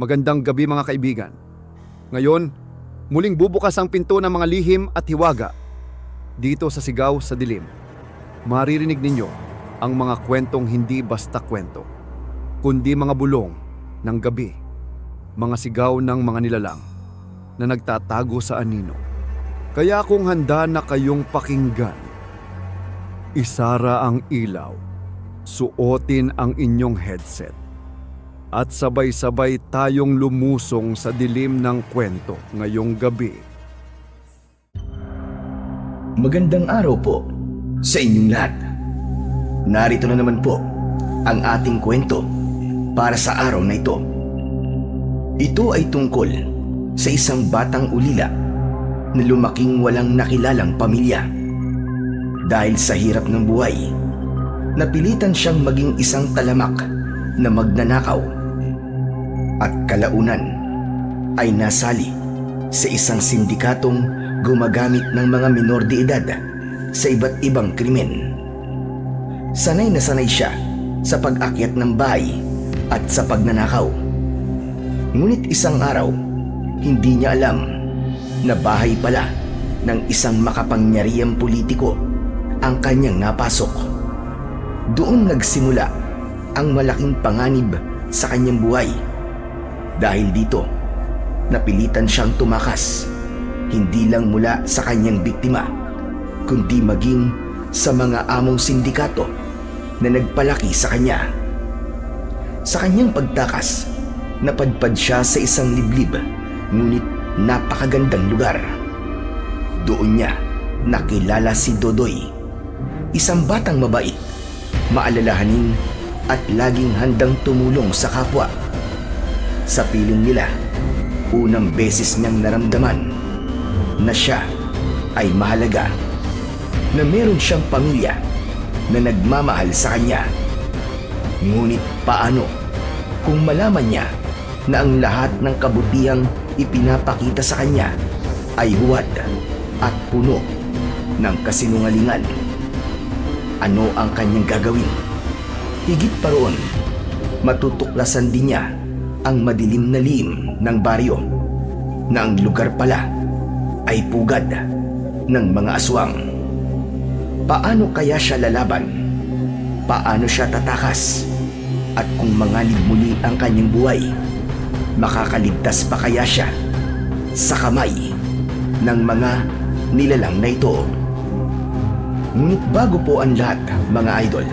Magandang gabi mga kaibigan. Ngayon, muling bubukas ang pinto ng mga lihim at hiwaga. Dito sa Sigaw sa Dilim, maririnig ninyo ang mga kwentong hindi basta kwento, kundi mga bulong ng gabi, mga sigaw ng mga nilalang na nagtatago sa anino. Kaya kung handa na kayong pakinggan, isara ang ilaw, suotin ang inyong headset, at sabay-sabay tayong lumusong sa dilim ng kwento ngayong gabi. Magandang araw po sa inyong lahat. Narito na naman po ang ating kwento para sa araw na ito. Ito ay tungkol sa isang batang ulila na lumaking walang nakilalang pamilya. Dahil sa hirap ng buhay, napilitan siyang maging isang talamak na magnanakaw. At kalaunan ay nasali sa isang sindikatong gumagamit ng mga minor de edad sa iba't ibang krimen. Sanay na sanay siya sa pag-akyat ng bahay at sa pagnanakaw. Ngunit isang araw, hindi niya alam na bahay pala ng isang makapangyarihang politiko ang kanyang napasok. Doon nagsimula ang malaking panganib sa kanyang buhay. Dahil dito, napilitan siyang tumakas, hindi lang mula sa kanyang biktima, kundi maging sa mga among sindikato na nagpalaki sa kanya. Sa kanyang pagtakas, napadpad siya sa isang liblib, ngunit napakagandang lugar. Doon niya nakilala si Dodoy, isang batang mabait, maalalahanin at laging handang tumulong sa kapwa. Sa piling nila, unang beses niyang naramdaman na siya ay mahalaga, na meron siyang pamilya na nagmamahal sa kanya. Ngunit paano kung malaman niya na ang lahat ng kabutihang ipinapakita sa kanya ay huwad at puno ng kasinungalingan? Ano ang kanyang gagawin? Higit pa roon, matutuklasan din niya ang madilim na lihim ng baryo, na ang lugar pala ay pugad ng mga aswang. Paano kaya siya lalaban? Paano siya tatakas? At kung manganib muli ang kanyang buhay, makakaligtas pa kaya siya sa kamay ng mga nilalang na ito? Ngunit bago po ang lahat, mga idol,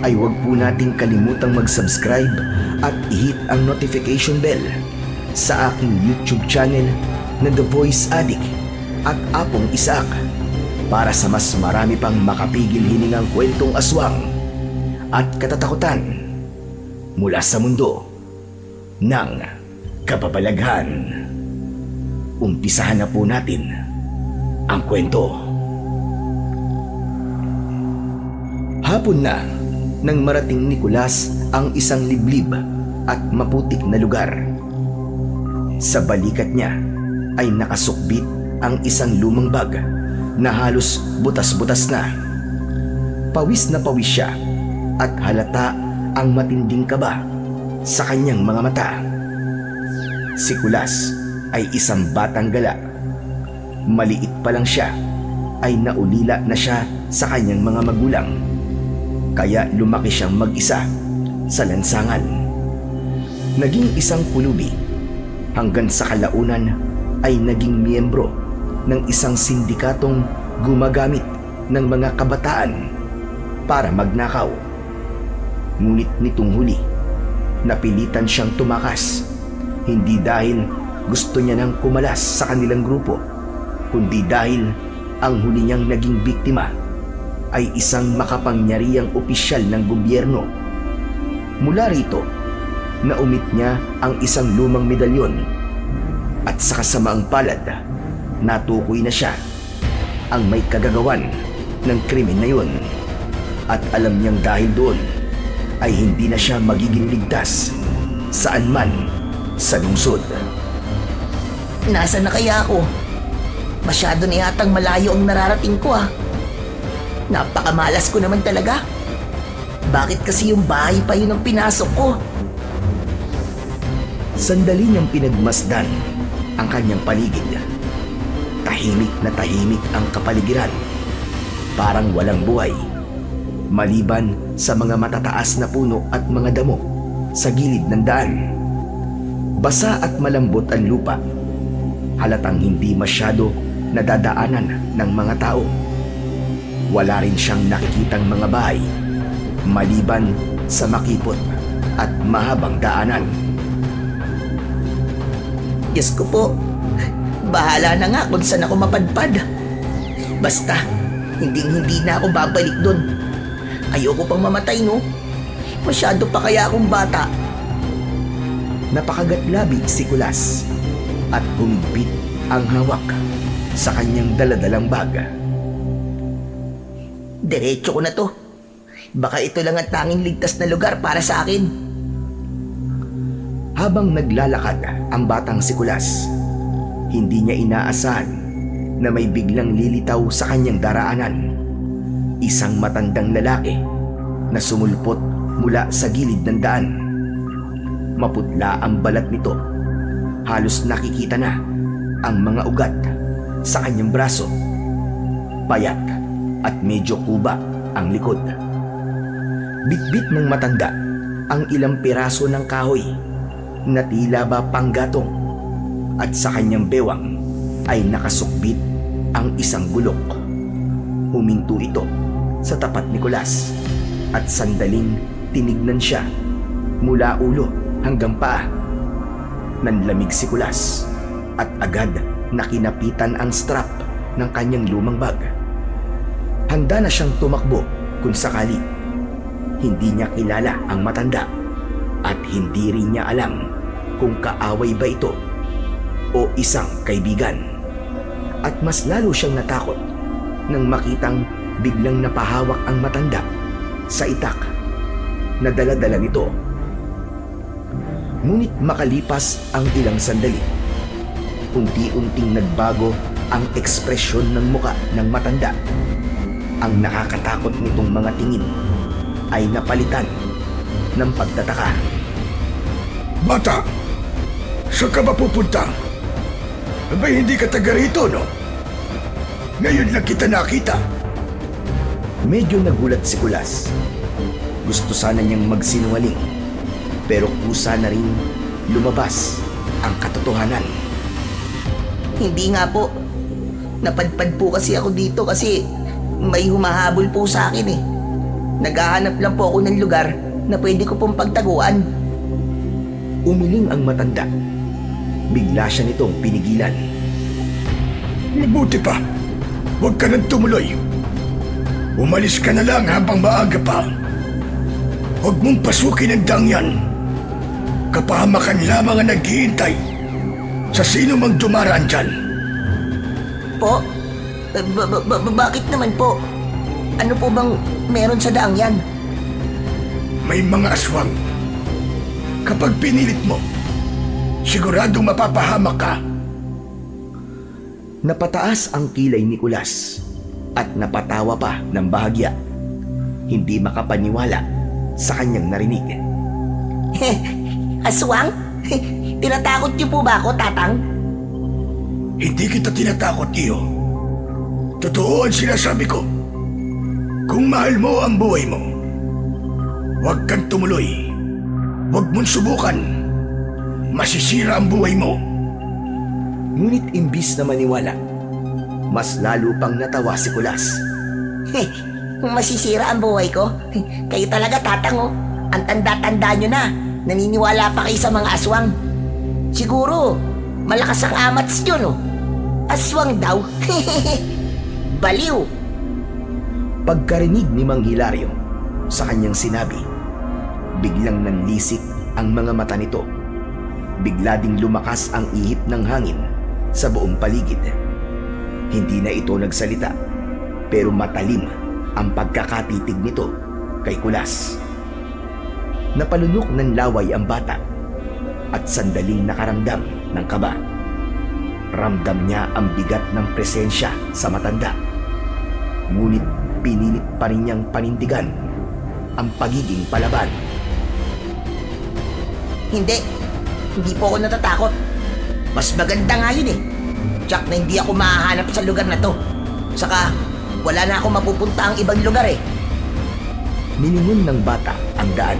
ay huwag po nating kalimutang mag-subscribe at i-hit ang notification bell sa aking YouTube channel na The Voice Addict at Apong Isaac, para sa mas marami pang makapigil hiningang kwentong aswang at katatakutan mula sa mundo ng kababalaghan. Umpisahan na po natin ang kwento. Hapon na nang marating ni Kulas ang isang liblib at maputik na lugar. Sa balikat niya ay nakasukbit ang isang lumang bag na halos butas-butas na. Pawis na pawis siya at halata ang matinding kaba sa kanyang mga mata. Si Kulas ay isang batang gala. Maliit pa lang siya ay naulila na siya sa kanyang mga magulang. Kaya lumaki siyang mag-isa sa lansangan. Naging isang pulubi hanggang sa kalaunan ay naging miyembro ng isang sindikatong gumagamit ng mga kabataan para magnakaw. Ngunit nitong huli, napilitan siyang tumakas, hindi dahil gusto niya nang kumalas sa kanilang grupo, kundi dahil ang huli niyang naging biktima ay isang makapangyarihang opisyal ng gobyerno. Mula rito, naumit niya ang isang lumang medalyon, at sa kasamaang palad, natukoy na siya ang may kagagawan ng krimen na yun. At alam niyang dahil doon ay hindi na siya magiging ligtas saan man sa lungsod. Nasaan na kaya ako? Masyado na yatang malayo ang nararating ko Napakamalas ko naman talaga. Bakit kasi yung bahay pa yun ang pinasok ko? Sandali niyang pinagmasdan ang kanyang paligid. Tahimik na tahimik ang kapaligiran. Parang walang buhay. Maliban sa mga matataas na puno at mga damo sa gilid ng daan. Basa at malambot ang lupa. Halatang hindi masyado nadadaanan ng mga tao. Wala rin siyang nakikitang mga bahay maliban sa makipot at mahabang daanan. Diyos ko po, bahala na nga kung saan ako mapadpad. Basta, hindi na ako babalik doon. Ayoko pang mamatay, no? Masyado pa kaya akong bata. Napakagatlabi si Kulas at humigpit ang hawak sa kanyang daladalang bag. Diretso ko na to. Baka ito lang ang tanging ligtas na lugar para sa akin. Habang naglalakad ang batang si Kulas, hindi niya inaasahan na may biglang lilitaw sa kanyang daraanan. Isang matandang lalaki na sumulpot mula sa gilid ng daan. Maputla ang balat nito. Halos nakikita na ang mga ugat sa kanyang braso. Payat at medyo kuba ang likod. Bitbit ng matanda ang ilang piraso ng kahoy na tila ba panggatong, at sa kanyang bewang ay nakasukbit ang isang gulok. Huminto ito sa tapat ni Kulas at sandaling tinignan siya mula ulo hanggang paa. Nanlamig si Kulas at agad na kinapitan ang strap ng kanyang lumang bag. Handa na siyang tumakbo kung sakali. Hindi niya kilala ang matanda at hindi rin niya alam kung kaaway ba ito o isang kaibigan. At mas lalo siyang natakot nang makitang biglang napahawak ang matanda sa itak na dala-dala nito. Ngunit makalipas ang ilang sandali, unti-unting nagbago ang ekspresyon ng muka ng matanda. Ang nakakatakot nitong mga tingin ay napalitan ng pagtataka. Bata, saan ka ba pupunta? Abay, hindi ka taga rito, no? Ngayon lang kita nakita. Medyo nagulat si Kulas. Gusto sana niyang magsinungaling, pero kusa na rin lumabas ang katotohanan. Hindi nga po. Napadpad po kasi ako dito kasi may humahabol po sa akin eh. Naghahanap lang po ako ng lugar na pwede ko pong pagtaguan. Umiling ang matanda. Bigla siya nitong pinigilan. Mabuti pa. Huwag ka nang tumuloy. Umalis ka na lang habang maaga pa. Huwag mong pasukin ang dang yan. Kapahamakan lamang ang naghihintay sa sino mang dumaraan dyan. Po? Bakit naman po? Ano po bang meron sa daang yan? May mga aswang. Kapag pinilit mo, siguradong mapapahamak ka. Napataas ang kilay ni Kulas at napatawa pa ng bahagya. Hindi makapaniwala sa kanyang narinig. Aswang? Tinatakot niyo po ba ako, Tatang? Hindi kita tinatakot, iyo. Totoo ang sinasabi ko. Kung mahal mo ang buhay mo, huwag kang tumuloy. Huwag mong subukan. Masisira ang buhay mo. Ngunit imbis na maniwala, mas lalo pang natawa si Kulas. Masisira ang buhay ko? Kayo talaga, Tatang, oh. Ang tanda-tanda nyo na. Naniniwala pa kayo sa mga aswang. Siguro, malakas ang amats nyo, no? Aswang daw. Baliw. Pagkarinig ni Mang Hilario sa kanyang sinabi, biglang nanlisik ang mga mata nito. Bigla ding lumakas ang ihip ng hangin sa buong paligid. Hindi na ito nagsalita, pero matalim ang pagkakatitig nito kay Kulas. Napalunok ng laway ang bata at sandaling nakaramdam ng kaba. Ramdam niya ang bigat ng presensya sa matanda. Ngunit pinilit pa rin niyang panindigan ang pagiging palaban. Hindi. hindi po ako natatakot. Mas maganda nga yun eh. Tsak na hindi ako mahahanap sa lugar na to. Saka, wala na ako mapupunta ang ibang lugar eh. Nilingon ng bata ang daan.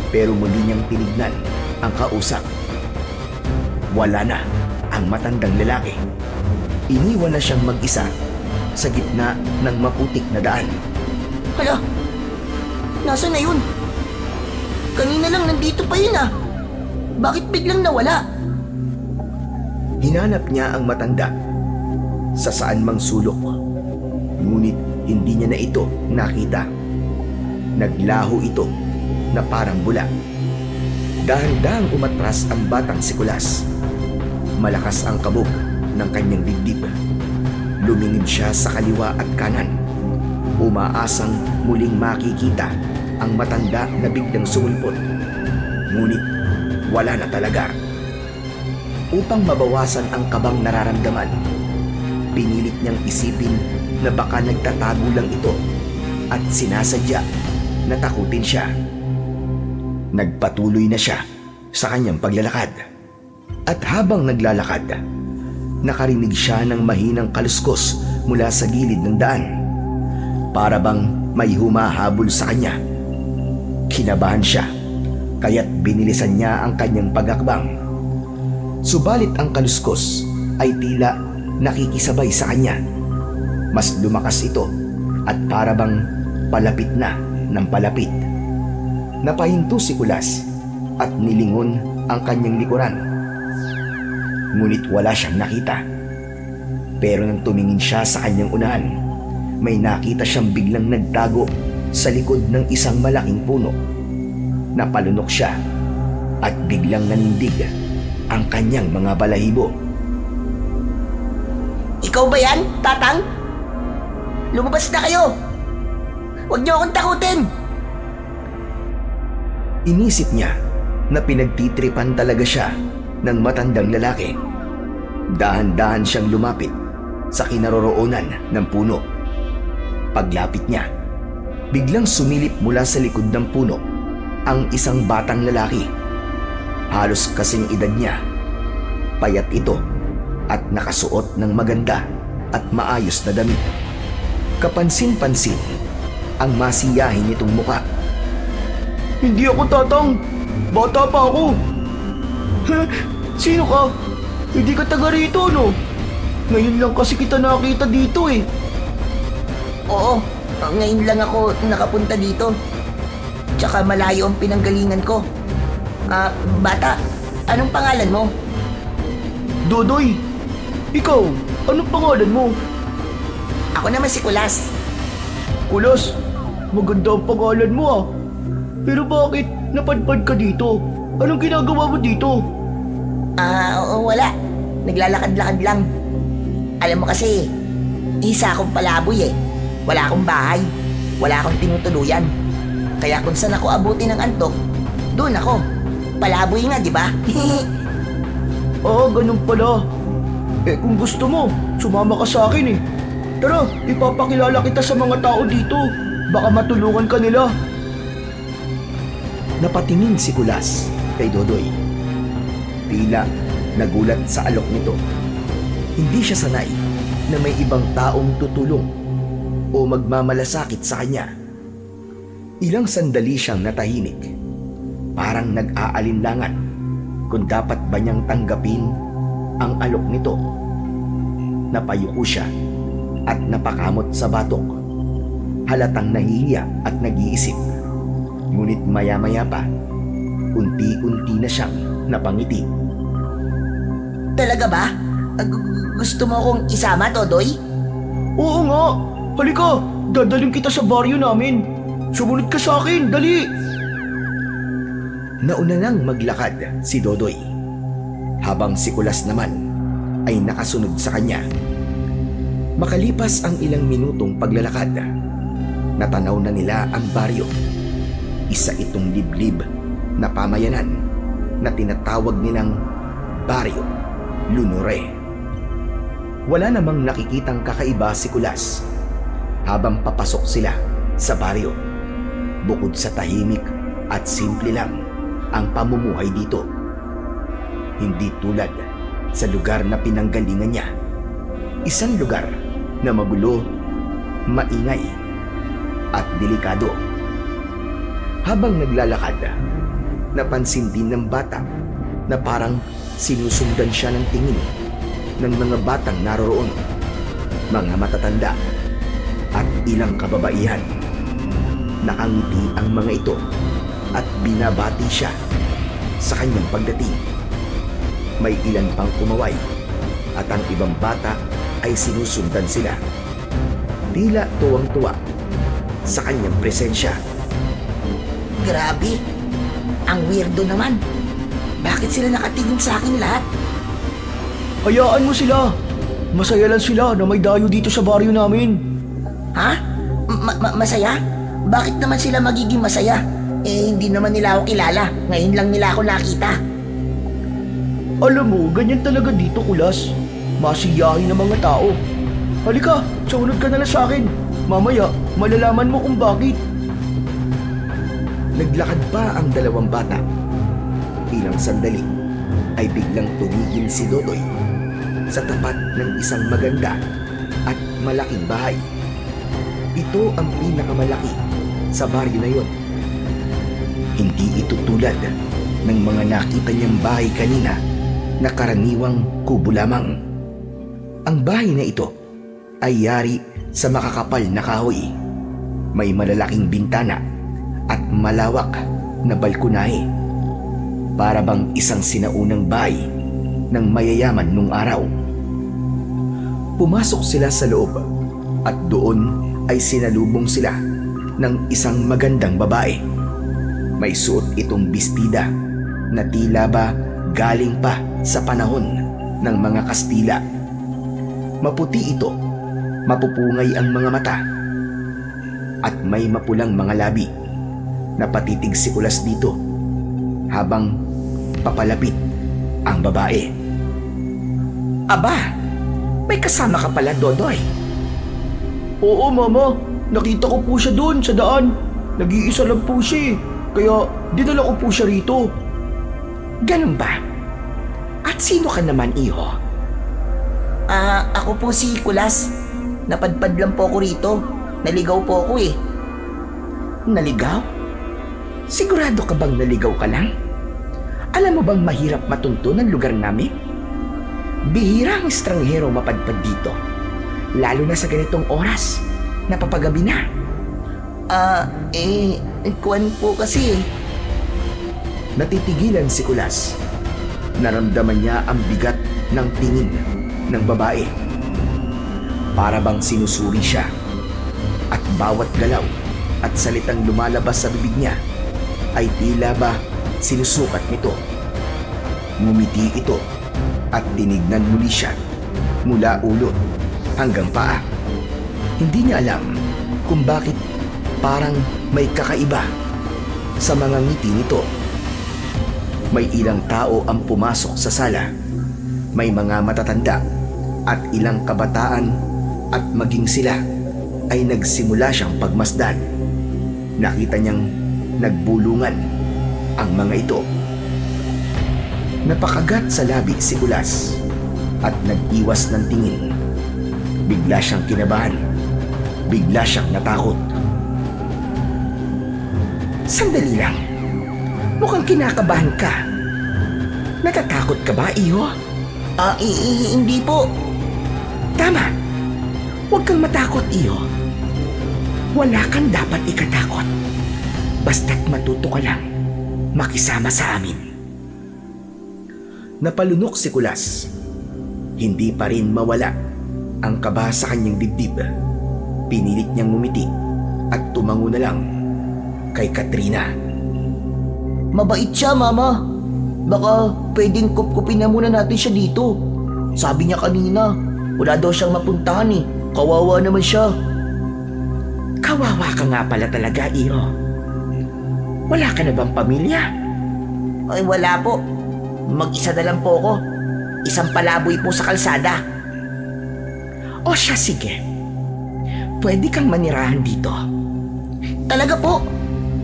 Pero muli niyang tinignan ang kausap. Wala na ang matandang lalaki. Iniwan na siyang mag-isa sa gitna ng maputik na daan. Hala, nasaan na yun? Kanina lang nandito pa yun ah. Bakit biglang nawala? Hinanap niya ang matanda sa saan mang sulok. Ngunit hindi niya na ito nakita. Naglaho ito na parang bula. Dahan-dahang umatras ang batang si Kulas. Malakas ang kabog ng kanyang dibdib. Lumingin siya sa kaliwa at kanan. Umaasang muling makikita ang matanda na biglang sumulpot. Ngunit wala na talaga. Upang mabawasan ang kabang nararamdaman, pinilit niyang isipin na baka nagtatago lang ito at sinasadya na takutin siya. Nagpatuloy na siya sa kanyang paglalakad. At habang naglalakad, nakarinig siya ng mahinang kaluskos mula sa gilid ng daan. Para bang may humahabol sa kanya. Kinabahan siya, kaya't binilisan niya ang kanyang pagakbang. Subalit ang kaluskos ay tila nakikisabay sa kanya. Mas lumakas ito at para bang palapit na ng palapit. Napahinto si Kulas at nilingon ang kanyang likuran. Ngunit wala siyang nakita. Pero nang tumingin siya sa kanyang unahan, may nakita siyang biglang nagtago sa likod ng isang malaking puno. Napalunok siya at biglang nanindig ang kanyang mga balahibo. Ikaw ba yan, Tatang? Lumabas na kayo! Huwag niyo akong takutin! Inisip niya na pinagtitripan talaga siya ng matandang lalaki. Dahan-dahan siyang lumapit sa kinaroroonan ng puno. Paglapit niya, biglang sumilip mula sa likod ng puno ang isang batang lalaki. Halos kasing edad niya. Payat ito at nakasuot ng maganda at maayos na damit. Kapansin-pansin ang masiyahin nitong muka. Hindi ako Tatang. Bata pa ako. Sino ka? Hindi ka taga rito, no? Ngayon lang kasi kita nakita dito eh. Oo, ngayon lang ako nakapunta dito. Tsaka malayo ang pinanggalingan ko. Bata, anong pangalan mo? Dodoy, ikaw, anong pangalan mo? Ako naman si Kulas. Kulas, maganda ang pangalan mo ah. Pero bakit napadpad ka dito? Anong ginagawa mo dito? Oo, wala. Naglalakad-lakad lang. Alam mo kasi, isa akong palaboy eh. Wala akong bahay. Wala akong tinutuluyan. Kaya kung saan ako abuti ng antok, doon ako. Palaboy nga, di ba? Ganun pala. Kung gusto mo, sumama ka sa akin eh. Tara, ipapakilala kita sa mga tao dito. Baka matulungan ka nila. Napatingin si Kulas kay Dodoy. Tila nagulat sa alok nito. Hindi siya sanay na may ibang taong tutulong o magmamalasakit sa kanya. Ilang sandali siyang natahimik. Parang nag-aalinlangan kung dapat ba niyang tanggapin ang alok nito. Napayuko siya at napakamot sa batok. Halatang nahihiya at nag-iisip. Ngunit maya-maya pa, unti-unti na siyang napangiti. Talaga ba? Gusto mo akong isama, Todoy? Oo nga, halika, dadaling kita sa baryo namin. Sumunod ka sa akin, dali! Nauna nang maglakad si Dodoy, habang si Kulas naman ay nakasunod sa kanya. Makalipas ang ilang minutong paglalakad, natanaw na nila ang baryo. Isa itong liblib na pamayanan na tinatawag nilang Baryo Lunure. Wala namang nakikitang kakaiba si Kulas habang papasok sila sa baryo. Bukod sa tahimik at simple lang ang pamumuhay dito, Hindi tulad sa lugar na pinanggalingan niya. Isang lugar na magulo, maingay, at delikado. Habang naglalakad, napansin din ng bata na parang sinusundan siya ng tingin ng mga batang naroroon, mga matatanda at ilang kababaihan. Nakangiti ang mga ito at binabati siya sa kanyang pagdating. May ilan pang kumaway at ang ibang bata ay sinusundan sila. Tila tuwang-tuwa sa kanyang presensya. Grabe, ang weirdo naman. Bakit sila nakatingin sa akin lahat? Hayaan mo sila. Masaya lang sila na may dayo dito sa baryo namin. Ha? Masaya? Bakit naman sila magiging masaya? Hindi naman nila ako kilala. Ngayon lang nila ako nakita. Alam mo, ganyan talaga dito, Kulas. Masiyahin ng mga tao. Halika, sumunod ka na lang sa akin. Mamaya, malalaman mo kung bakit. Naglakad pa ang dalawang bata. Ilang sandali ay biglang tumigil si Dodoy sa tapat ng isang maganda at malaking bahay. Ito ang pinakamalaki sa baryo na yon. Hindi ito tulad ng mga nakita niyang bahay kanina na karaniwang kubo lamang. Ang bahay na ito ay yari sa makakapal na kahoy. May malalaking bintana at malawak na balkonahe. Para bang isang sinaunang bahay ng mayayaman nung araw. Pumasok sila sa loob at doon ay sinalubong sila ng isang magandang babae. May suot itong bestida na tila ba galing pa sa panahon ng mga Kastila. Maputi ito, mapupungay ang mga mata at may mapulang mga labi. Napatitig si Kulas dito habang papalapit ang babae. Aba, may kasama ka pala, Dodoy. Oo, Mama. Nakita ko po siya doon sa daan. Nag-iisa lang po siya eh. Kaya dinala ko po siya rito. Ganun ba? At sino ka naman, iho? Ako po si Kulas. Napadpad lang po ako rito. Naligaw po ako eh. Naligaw? Sigurado ka bang naligaw ka lang? Alam mo bang mahirap matunto ng lugar namin? Bihira ang estranghero mapadpad dito. Lalo na sa ganitong oras. Napapagabi na. Kuwan po kasi eh. Natitigilan si Kulas. Naramdaman niya ang bigat ng tingin ng babae. Para bang sinusuri siya. At bawat galaw at salitang lumalabas sa bibig niya ay tila ba sinusukat nito. Ngumiti ito at tinignan muli siya mula ulo hanggang paa. Hindi niya alam kung bakit parang may kakaiba sa mga ngiti nito. May ilang tao ang pumasok sa sala. May mga matatanda at ilang kabataan at maging sila ay nagsimula siyang pagmasdan. Nakita niyang nagbulungan ang mga ito. Napakagat sa labi si Kulas at nag-iwas ng tingin. Bigla siyang kinabahan. Bigla siyang natakot. Sandali lang. Mukhang kinakabahan ka. Natatakot ka ba, iho? Hindi po. Tama. Huwag kang matakot, iho. Wala kang dapat ikatakot. Basta't matuto ka lang makisama sa amin. Napalunok si Kulas. Hindi pa rin mawala ang kaba sa kanyang dibdib. Pinilit niyang ngumiti at tumango na lang kay Katrina. Mabait siya, Mama. Baka pwedeng kupkupin na muna natin siya dito. Sabi niya kanina, wala daw siyang mapuntahan eh. Kawawa naman siya. Kawawa ka nga pala talaga, iho. Wala ka na bang pamilya? Ay, wala po. Mag-isa na lang po ako. Isang palaboy po sa kalsada. O siya, sige. Pwede kang manirahan dito. Talaga po?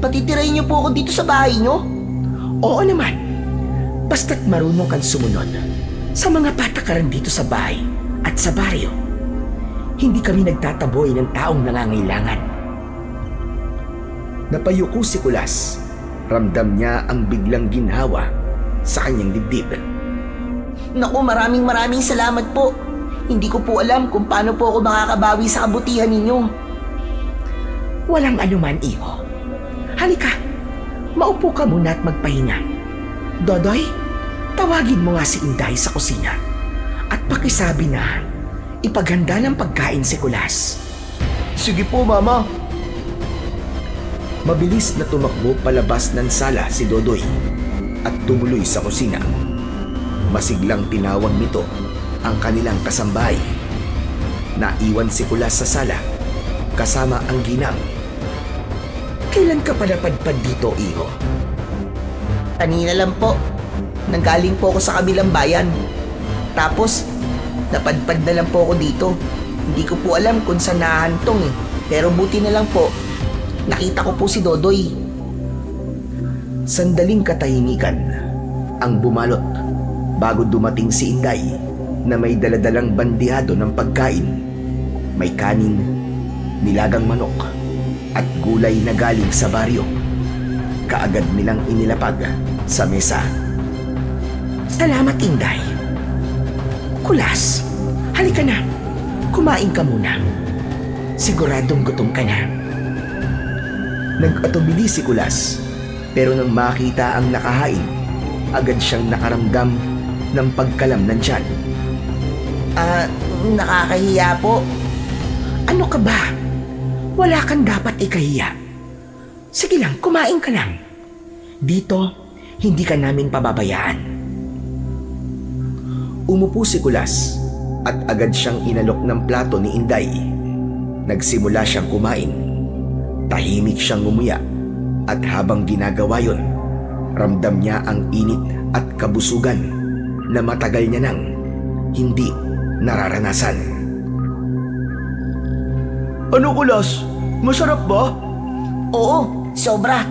Patitirahin niyo po ako dito sa bahay niyo? Oo naman. Basta't marunong kang sumunod sa mga patakaran dito sa bahay at sa baryo, hindi kami nagtataboy ng taong nangangailangan. Napayuko si Kulas. Ramdam niya ang biglang ginhawa sa kanyang dibdib. Naku, maraming salamat po. Hindi ko po alam kung paano po ako makakabawi sa kabutihan ninyo. Walang anuman, iho. Halika, maupo ka muna at magpahinga. Dodoy, tawagin mo nga si Inday sa kusina at pakisabi na ipaghanda ng pagkain si Kulas. Sige po, Mama. Mabilis na tumakbo palabas ng sala si Dodoy at tumuloy sa kusina. Masiglang tinawag nito ang kanilang kasambahay. Naiwan si Kulas sa sala kasama ang ginang. Kailan ka pala padpad dito, iho? Kanina lang po. Nanggaling po ako sa kabilang bayan. Tapos, napadpad na lang po ako dito. Hindi ko po alam kung saan nahantong eh. Pero buti na lang po, nakita ko po si Dodoy. Sandaling katahimikan ang bumalot bago dumating si Inday na may daladalang bandihado ng pagkain. May kanin, nilagang manok at gulay na galing sa baryo. Kaagad nilang inilapag sa mesa. Salamat, Inday. Kulas, halika na. Kumain ka muna. Siguradong gutom ka na. Nag-atubili si Kulas, pero nang makita ang nakahain, agad siyang nakaramdam ng pagkalam ng tiyan. Nakakahiya po. Ano ka ba? Wala kang dapat ikahiya. Sige lang, kumain ka lang. Dito, hindi ka namin pababayaan. Umupo si Kulas at agad siyang inalok ng plato ni Inday. Nagsimula siyang kumain. Tahimik siyang ngumuya at habang ginagawa yon, ramdam niya ang init at kabusugan na matagal niya nang hindi nararanasan. Ano, Kulas? Masarap ba? Oo, sobra.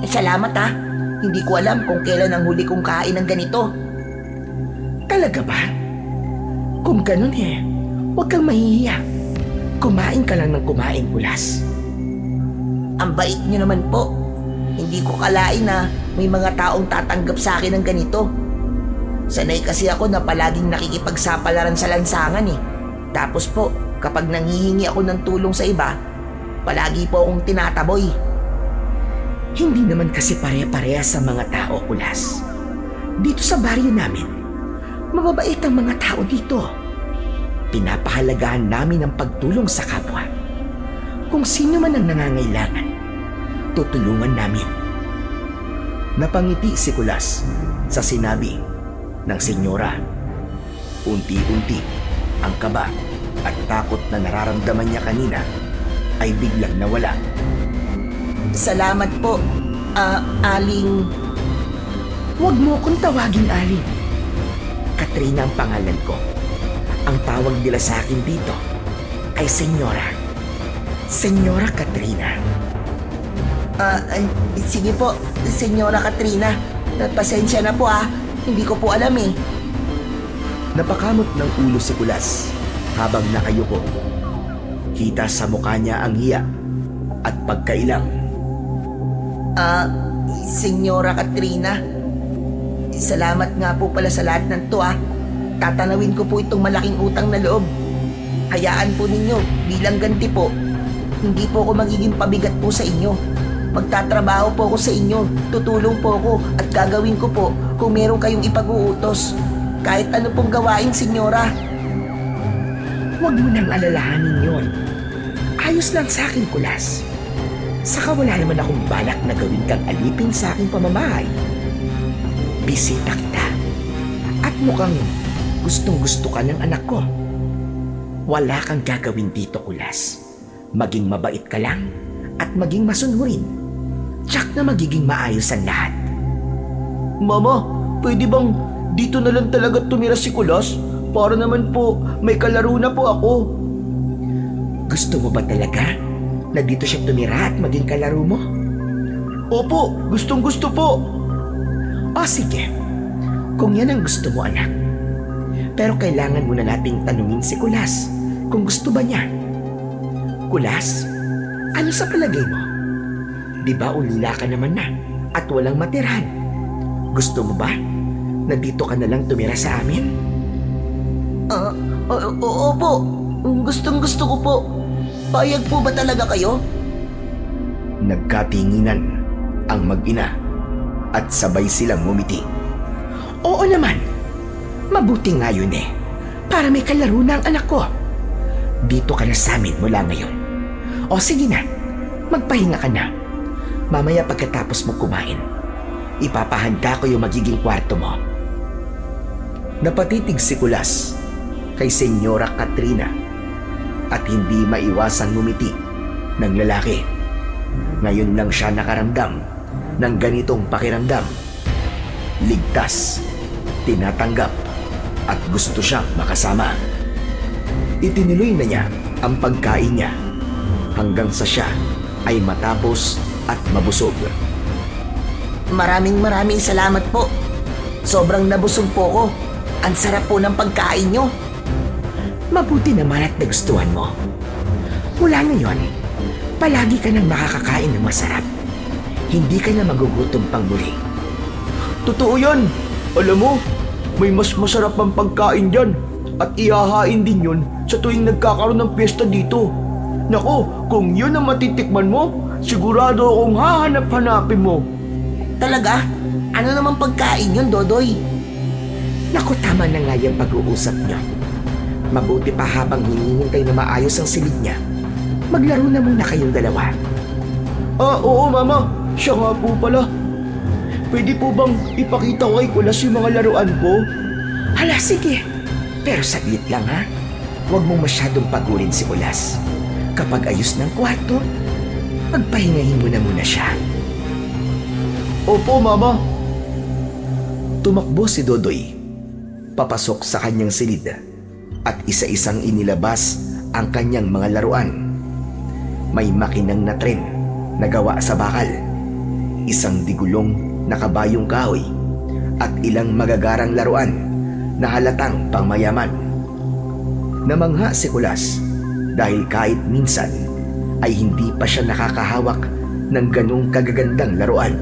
Salamat ha. Hindi ko alam kung kailan ang huli kong kain ng ganito. Talaga ba? Kung ganun huwag kang mahihiya. Kumain ka lang ng kumain, Kulas. Ang bait niyo naman po. Hindi ko kalain na may mga taong tatanggap sa akin ng ganito. Sanay kasi ako na palaging nakikipagsapalaran sa lansangan eh. Tapos po, kapag nanghihingi ako ng tulong sa iba, palagi po akong tinataboy. Hindi naman kasi pare-pareha sa mga tao, Kulas. Dito sa baryo namin, mababait ang mga tao dito. Pinapahalagahan namin ang pagtulong sa kapwa. Kung sino man ang nangangailangan, tutulungan namin. Napangiti si Kulas sa sinabi ng senyora. Unti-unti, ang kaba at takot na nararamdaman niya kanina ay biglang nawala. Salamat po, Aling... Huwag mo kong tawagin, Aling. Katrina ang pangalan ko. Ang tawag nila sa akin dito ay Senyora. Senyora Katrina. Sige po, Senyora Katrina. Pasensya na po Hindi ko po alam eh. Napakamot ng ulo si Kulas habang nakayuko. Kita sa mukha niya ang hiya at pagkailang. Senyora Katrina. Salamat nga po pala sa lahat ng to Tatanawin ko po itong malaking utang na loob. Hayaan po ninyo, bilang ganti po, hindi po ako magiging pabigat po sa inyo. Magtatrabaho po ako sa inyo, tutulong po ako at gagawin ko po kung meron kayong ipag-uutos. Kahit ano pong gawain, senyora. Huwag mo nang alalahanin yon. Ayos lang sa akin, Kulas. Saka wala naman akong balak na gawin kang alipin sa aking pamamahay. Bisita kita. At mukhang gustong-gusto ka ng anak ko. Wala kang gagawin dito, Kulas. Maging mabait ka lang at maging masunurin. Tsak na magiging maayos ang lahat. Mama, pwede bang dito na lang talaga tumira si Kulas? Para naman po, may kalaro na po ako. Gusto mo ba talaga na dito siya tumira at maging kalaro mo? Opo, gustong gusto po. O sige, kung yan ang gusto mo anak. Pero kailangan muna nating tanungin si Kulas kung gusto ba niya. Kulas, ano sa palagay mo? Di ba ulila ka naman na at walang matirhan? Gusto mo ba na dito ka na lang tumira sa amin? Opo. Gustong gusto ko po. Payag po ba talaga kayo? Nagkatinginan ang mag-ina at sabay silang ngumiti. Oo naman. Mabuti nga yun eh. Para may kalaro na ang anak ko. Dito ka na sa amin mula ngayon. O sige na, magpahinga ka na. Mamaya pagkatapos mo kumain, ipapahanda ko yung magiging kwarto mo. Napatitig si Kulas kay Senyora Katrina at hindi maiwasang ngumiti ng lalaki. Ngayon lang siya nakaramdam ng ganitong pakiramdam. Ligtas, tinatanggap at gusto siyang makasama. Itinuloy na niya ang pagkain niya hanggang sa siya ay matapos at mabusog. Maraming salamat po. Sobrang nabusog po ko. Ang sarap po ng pagkain nyo. Mabuti naman at nagustuhan mo. Mula ngayon, palagi ka nang makakakain ng masarap. Hindi ka na magugutom pang muli. Totoo yan. Alam mo, may mas masarap ang pagkain dyan at ihahain din yun sa tuwing nagkakaroon ng piyesta dito. Nako, kung yun ang matitikman mo, sigurado akong hahanap-hanapin mo. Talaga? Ano namang pagkain yun, Dodoy? Naku, tama na nga yung pag-uusap niyo. Mabuti pa habang hinihintay na maayos ang silid niya. Maglaro na muna kayong dalawa. Oo mama. Siya nga po pala. Pwede po bang ipakita ko kay Kulas yung mga laruan ko? Hala, sige. Pero saglit lang ha. Huwag mong masyadong pagurin si Kulas. Kapag ayos ng kwarto, pagpahingahin mo na muna siya. Opo, mama. Tumakbo si Dodoy papasok sa kanyang silid at isa-isang inilabas ang kanyang mga laruan. May makinang na tren na gawa sa bakal, isang digulong na kabayong kahoy at ilang magagarang laruan na halatang pangmayaman. Namangha si Kulas dahil kahit minsan ay hindi pa siya nakakahawak ng ganong kagagandang laruan.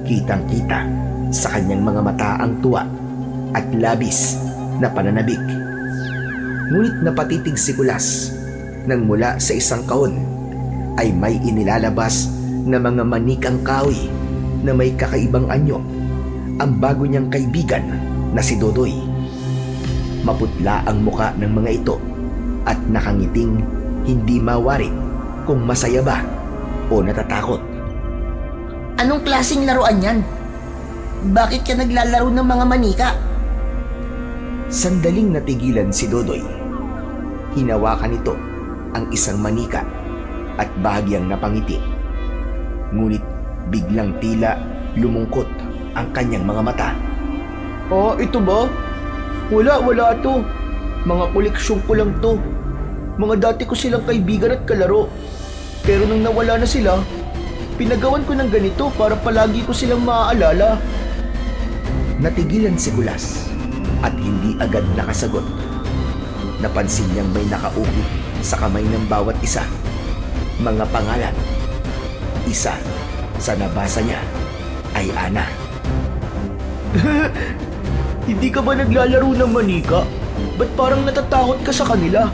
Kitang-kita sa kanyang mga mata ang tuwa at labis na pananabik. Ngunit napatitig si Kulas nang mula sa isang kahon ay may inilalabas na mga manikang kahoy na may kakaibang anyo ang bago niyang kaibigan na si Dodoy. Maputla ang muka ng mga ito at nakangiting hindi mawari kung masaya ba o natatakot. Anong klaseng laruan yan? Bakit ka naglalaro ng mga manika? Sandaling natigilan si Dodoy. Hinawakan nito ang isang manika at bahagyang napangiti. Ngunit biglang tila lumungkot ang kanyang mga mata. Ito ba? Wala to. Mga koleksyon ko lang to. Mga dati ko silang kaibigan at kalaro. Pero nang nawala na sila, pinagawan ko ng ganito para palagi ko silang maaalala. Natigilan si Kulas at hindi agad nakasagot. Napansin niyang may nakaupo sa kamay ng bawat isa. Mga pangalan. Isa sa nabasa niya ay Ana. Hindi ka ba naglalaro ng manika? Ba't parang natatakot ka sa kanila?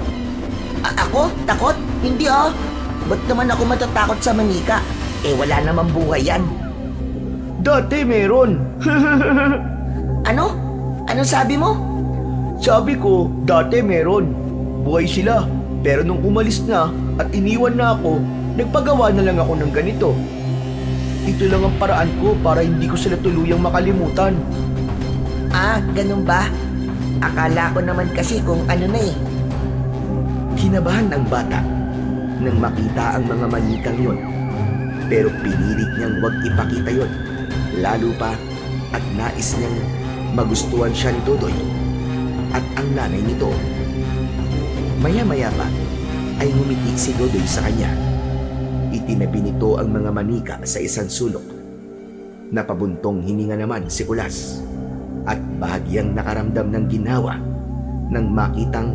Ako? Takot? Hindi ah. Ba't naman ako matatakot sa manika? Wala namang buhay yan. Dati meron. Ano? Anong sabi mo? Sabi ko, dati meron. Buhay sila. Pero nung umalis na at iniwan na ako, nagpagawa na lang ako ng ganito. Ito lang ang paraan ko para hindi ko sila tuluyang makalimutan. Ganun ba? Akala ko naman kasi kung ano na eh. Kinabahan ang bata nang makita ang mga manikang yon. Pero pinilit niyang huwag ipakita yon. Lalo pa at nais niyang magustuhan siya ni Dodoy at ang nanay nito. Maya-maya pa ay ngumiti si Dodoy sa kanya. Itinabi nito ang mga manika sa isang sulok. Napabuntong hininga naman si Kulas at bahagyang nakaramdam ng ginhawa nang makitang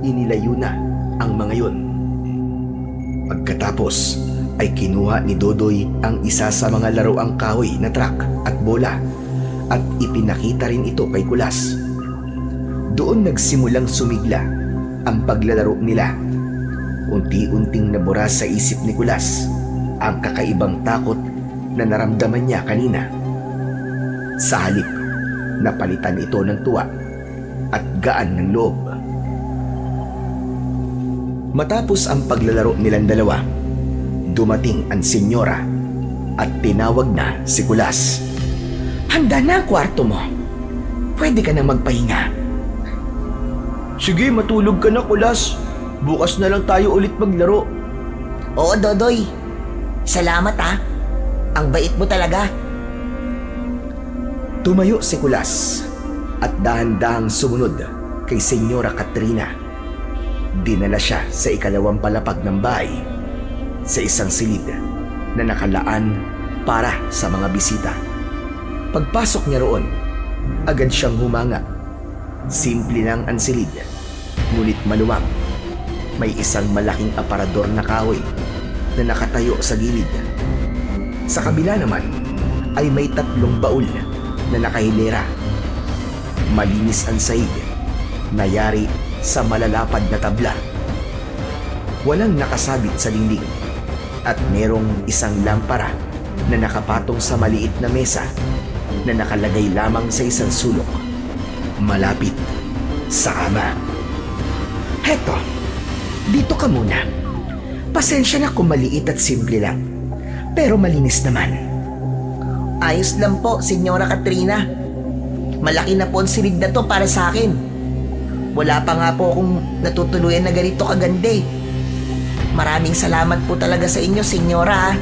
inilayo na ang mga yun. Pagkatapos ay kinuha ni Dodoy ang isa sa mga laruang kahoy na truck at bola at ipinakita rin ito kay Kulas. Doon nagsimulang sumigla ang paglalaro nila. Unti-unting nabura sa isip ni Kulas ang kakaibang takot na naramdaman niya kanina. Sa halip, napalitan ito ng tuwa at gaan ng loob. Matapos ang paglalaro nilang dalawa, dumating ang senyora at tinawag na si Kulas. Handa na ang kwarto mo. Pwede ka na magpahinga. Sige, matulog ka na, Kulas. Bukas na lang tayo ulit maglaro. Oo, Dodoy. Salamat ha. Ang bait mo talaga. Tumayo si Kulas at dahan-dahang sumunod kay Senyora Katrina. Dinala siya sa ikalawang palapag ng bahay sa isang silid na nakalaan para sa mga bisita. Pagpasok niya roon, agad siyang humanga. Simple lang ang silid, ngunit maluwang. May isang malaking aparador na kahoy na nakatayo sa gilid. Sa kabila naman ay may 3 baul na nakahilera. Malinis ang sahig, nayari sa malalapad na tabla. Walang nakasabit sa dingding at merong isang lampara na nakapatong sa maliit na mesa na nakalagay lamang sa isang sulok, malapit sa kama. Heto, dito ka muna. Pasensya na kung maliit at simple lang. Pero malinis naman. Ayos lang po, Senyora Katrina. Malaki na po ang silid na to para sa akin. Wala pa nga po akong natutuluyan na ganito kaganda eh. Maraming salamat po talaga sa inyo, Senyora.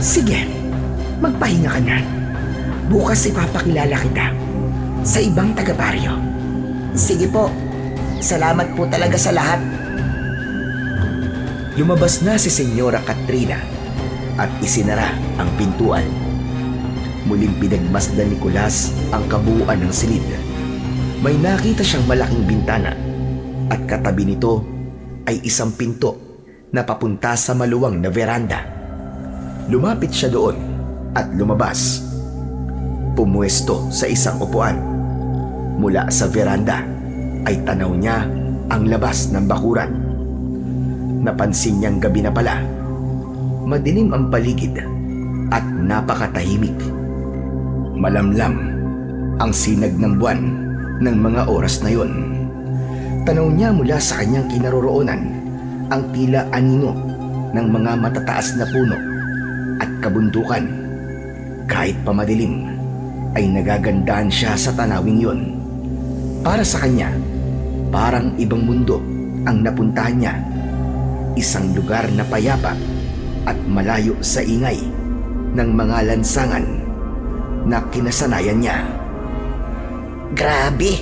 Sige, magpahinga ka na. Bukas ipapakilala kita sa ibang taga-baryo. Sige po, salamat po talaga sa lahat. Lumabas na si Senyora Katrina at isinara ang pintuan. Muling pinagmasdan ni Kulas ang kabuuan ng silid. May nakita siyang malaking bintana at katabi nito ay isang pinto na papunta sa maluwang na veranda. Lumapit siya doon at lumabas. Pumuesto sa isang upuan. Mula sa veranda ay tanaw niya ang labas ng bakuran. Napansin niyang gabi na pala. Madilim ang paligid at napakatahimik. Malamlam ang sinag ng buwan ng mga oras na yon. Tanaw niya mula sa kanyang kinaroroonan ang tila anino ng mga matataas na puno at kabundukan. Kahit pa madilim, ay nagagandahan siya sa tanawing yon. Para sa kanya, parang ibang mundo ang napuntahan niya. Isang lugar na payapa at malayo sa ingay ng mga lansangan na kinasanayan niya. Grabe!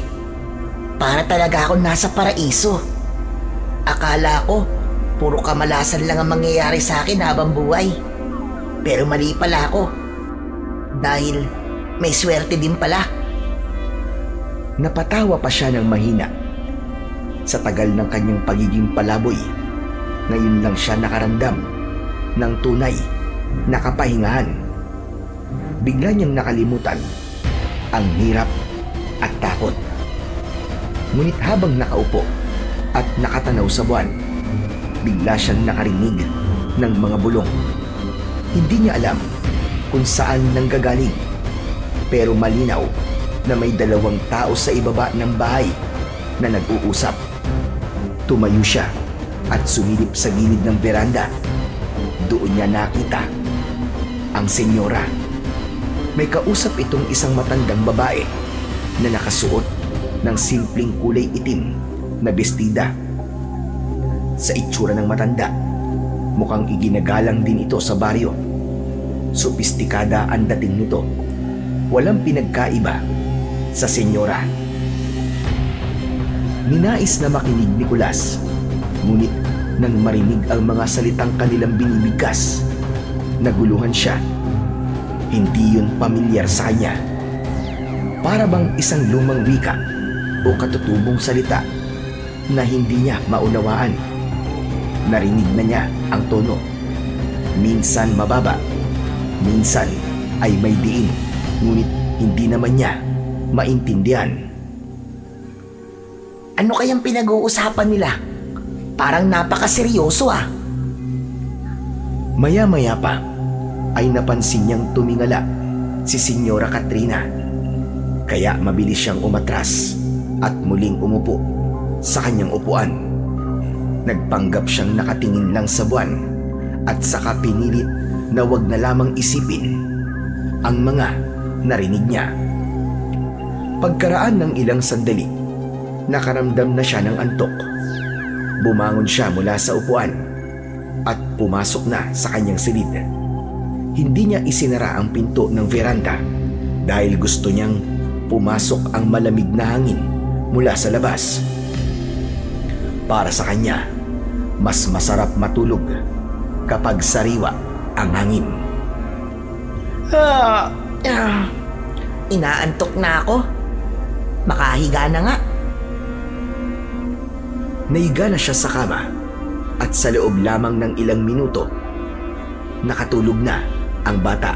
Para talaga ako nasa paraiso. Akala ko, puro kamalasan lang ang mangyayari sa akin habang buhay. Pero mali pala ako. Dahil may swerte din pala. Napatawa pa siya ng mahina. Sa tagal ng kanyang pagiging palaboy, ngayon lang siya nakaramdam ng tunay na kapahingahan. Bigla niyang nakalimutan ang hirap at takot. Ngunit habang nakaupo at nakatanaw sa buwan, bigla siyang nakarinig ng mga bulong. Hindi niya alam kung saan nanggagaling, pero malinaw na may 2 tao sa ibaba ng bahay na nag-uusap. Tumayo siya at sumilip sa gilid ng veranda. Doon niya nakita ang senyora. May kausap itong isang matandang babae na nakasuot ng simpleng kulay itim na bestida. Sa itsura ng matanda, mukhang iginagalang din ito sa baryo. Sopistikada ang dating nito. Walang pinagkaiba sa senyora. Ninais na makinig ni Kulas, ngunit nang marinig ang mga salitang kanilang binibigkas, naguluhan siya. Hindi yun pamilyar sa kanya. Para bang isang lumang wika o katutubong salita na hindi niya maunawaan. Narinig na niya ang tono. Minsan mababa, minsan ay may diin, ngunit hindi naman niya maintindihan. Ano kayang pinag-uusapan nila? Parang napakaseryoso ah. Maya-maya pa ay napansin niyang tumingala si Senyora Katrina. Kaya mabilis siyang umatras at muling umupo sa kanyang upuan. Nagpanggap siyang nakatingin lang sa buwan at saka pinilit na wag na lamang isipin ang mga narinig niya. Pagkaraan ng ilang sandali, nakaramdam na siya ng antok. Bumangon siya mula sa upuan at pumasok na sa kanyang silid. Hindi niya isinara ang pinto ng veranda dahil gusto niyang pumasok ang malamig na hangin mula sa labas. Para sa kanya, mas masarap matulog kapag sariwa ang hangin. Inaantok na ako. Makahiga na nga. Naiga na siya sa kama at sa loob lamang ng ilang minuto, nakatulog na ang bata.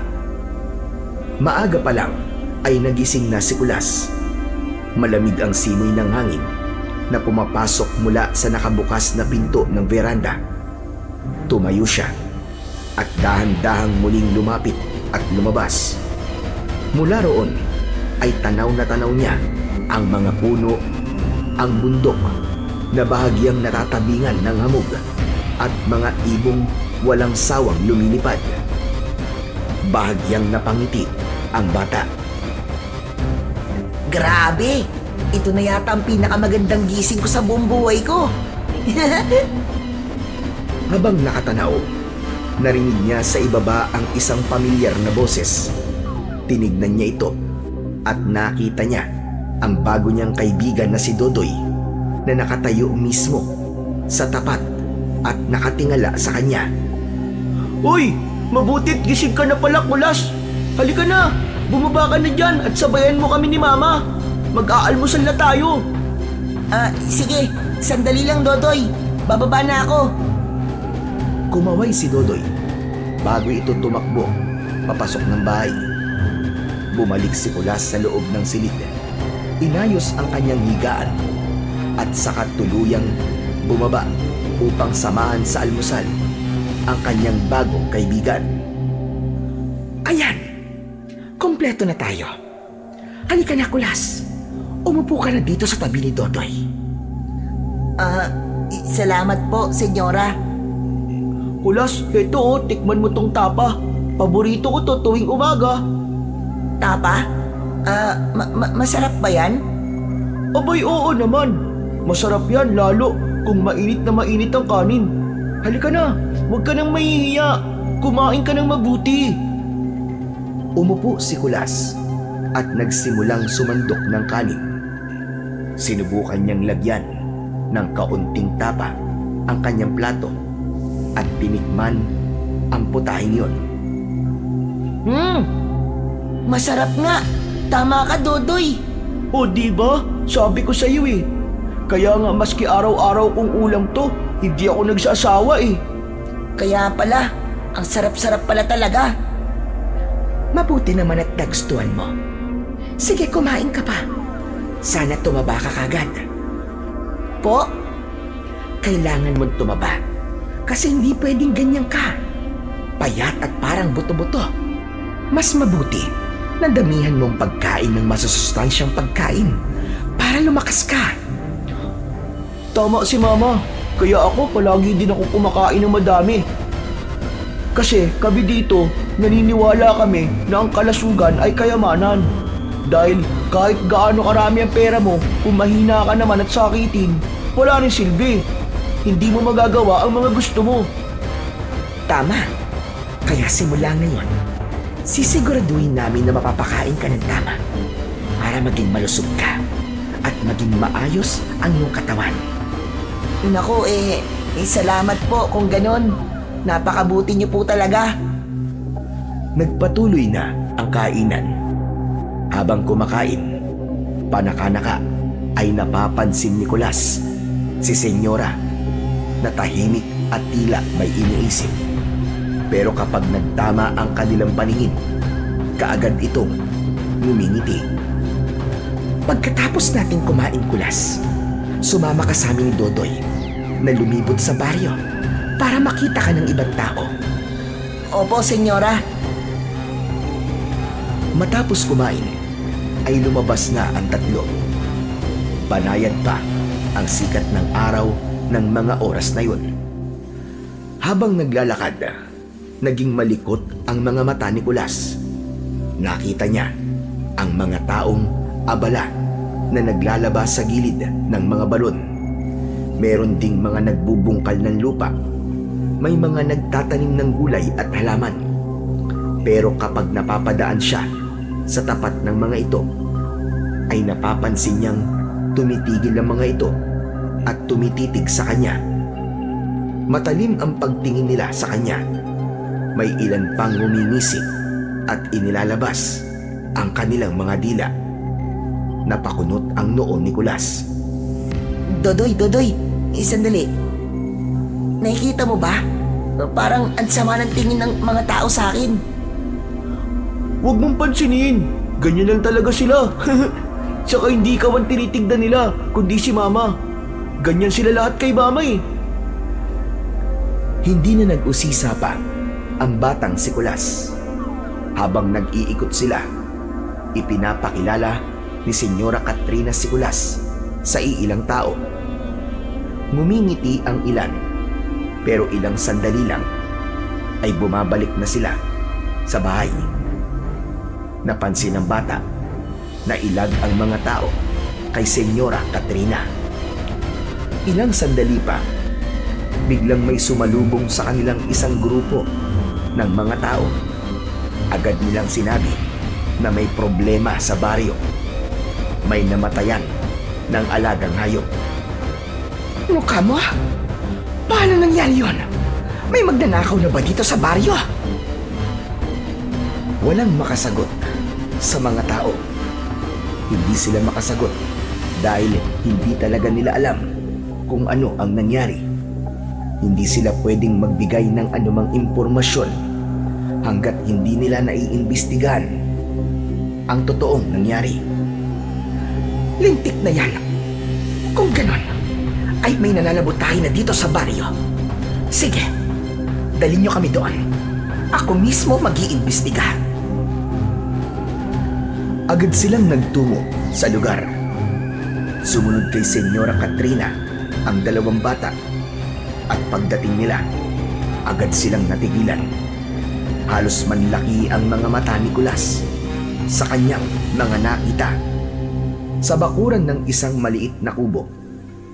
Maaga pa lang ay nagising na si Kulas. Malamig ang simoy ng hangin na pumapasok mula sa nakabukas na pinto ng veranda. Tumayo siya at dahan-dahang muling lumapit at lumabas. Mula roon ay tanaw na tanaw niya ang mga puno, ang bundok na bahagyang natatabingan ng hamog at mga ibong walang sawang lumilipad. Bahagyang napangiti ang bata. Grabe! Ito na yata ang pinakamagandang gising ko sa buong buhay ko. Habang nakatanaw, narinig niya sa ibaba ang isang pamilyar na boses. Tinignan niya ito at nakita niya ang bago niyang kaibigan na si Dodoy na nakatayo mismo sa tapat at nakatingala sa kanya. Uy! Mabutit gising ka na pala, Kulas! Halika na! Bumaba ka na dyan at sabayan mo kami ni Mama! Mag-aalmusal na tayo! Sige, sandali lang, Dodoy. Bababa na ako. Kumaway si Dodoy bago ito tumakbo papasok ng bahay. Bumalik si Kulas sa loob ng silid. Inayos ang kanyang higaan at saka tuluyang bumaba upang samahan sa almusal ang kanyang bagong kaibigan. Ayan! Kompleto na tayo. Halika na, Kulas. Umupo ka na dito sa tabi ni Dodoy. Salamat po, Senyora. Kulas, eto tikman mo tong tapa. Paborito ko to tuwing umaga. Tapa? Masarap ba yan? Abay, oo naman. Masarap yan lalo kung mainit na mainit ang kanin. Halika na, huwag ka nang mahihiya. Kumain ka ng mabuti. Umupo si Kulas at nagsimulang sumandok ng kanin. Sinubukan niyang lagyan ng kaunting tapa ang kanyang plato at tinikman ang putahing yon. Masarap nga. Tama ka, Dodoy. O diba? Sabi ko sa iyo eh. Kaya nga maski araw-araw kong ulam to, hindi ako nagsasawa eh. Kaya pala, ang sarap-sarap pala talaga. Mabuti naman at nagustuhan mo. Sige, kumain ka pa. Sana tumaba ka kagad. Po? Kailangan mong tumaba. Kasi hindi pwedeng ganyan ka. Payat at parang buto-buto. Mas mabuti na damihan mong pagkain ng masusustansyang pagkain para lumakas ka. Tama si Mama. Kaya ako palagi din ako kumakain ng madami. Kasi kami dito, naniniwala kami na ang kalasugan ay kayamanan. Dahil kahit gaano karami ang pera mo, kung mahina ka naman at sakitin, wala rin silbi. Hindi mo magagawa ang mga gusto mo. Tama. Kaya simula ngayon, sisiguraduhin namin na mapapakain ka ng tama para maging malusog ka at maging maayos ang iyong katawan. Naku, salamat po kung ganon. Napakabuti niyo po talaga. Nagpatuloy na ang kainan. Habang kumakain, panaka-naka ay napapansin ni Nicolas si Senyora na tahimik at tila may iniisip. Pero kapag nagtama ang kanilang paningin, kaagad itong ngumingiti. Pagkatapos natin kumain, Kulas, sumama ka sa amin ni Dodoy na lumibot sa baryo para makita ka ng ibang tao. Opo, senyora. Matapos kumain, ay lumabas na ang tatlo. Banayad pa ang sikat ng araw ng mga oras na yun. Habang naglalakad, naging malikot ang mga mata ni Nicolas. Nakita niya ang mga taong abala na naglalabas sa gilid ng mga balon. Meron ding mga nagbubungkal ng lupa. May mga nagtatanim ng gulay at halaman. Pero kapag napapadaan siya sa tapat ng mga ito, ay napapansin niyang tumitigil ang mga ito at tumititig sa kanya. Matalim ang pagtingin nila sa kanya. May ilan pang ngumingisi at inilalabas ang kanilang mga dila. Napakunot ang noo ni Nicolas. Dodoy, sandali. Nakikita mo ba? Parang ang sama ng tingin ng mga tao sa akin. Huwag mong pansinin. Ganyan lang talaga sila. Tsaka hindi ka man tinitignan nila, kundi si Mama. Ganyan sila lahat kay Mama eh. Hindi na nag-usisa pa ang batang si Nicolas. Habang nag-iikot sila, ipinapakilala ni Senyora Katrina si Nicolas sa iilang tao. Ngumingiti ang ilan, pero ilang sandali lang ay bumabalik na sila sa bahay. Napansin ng bata na ilag ang mga tao kay Senyora Katrina. Ilang sandali pa, biglang may sumalubong sa kanilang isang grupo ng mga tao. Agad nilang sinabi na may problema sa baryo. May namatayan ng alagang hayop. Ano ka mo? Paano nangyari yun? May magnanakaw na ba dito sa baryo? Walang makasagot sa mga tao. Hindi sila makasagot dahil hindi talaga nila alam kung ano ang nangyari. Hindi sila pwedeng magbigay ng anumang impormasyon hanggat hindi nila naiimbestigahan ang totoong nangyari. Lintik na yan. Kung ganon, ay may nananabutahin na dito sa baryo. Sige, dalhin niyo kami doon. Ako mismo mag-iimbestiga. Agad silang nagtungo sa lugar. Sumunod kay Senyora Katrina ang dalawang bata at pagdating nila, agad silang natigilan. Halos manlaki ang mga mata ni Nicolas sa kanyang mga nakita. Sa bakuran ng isang maliit na kubo,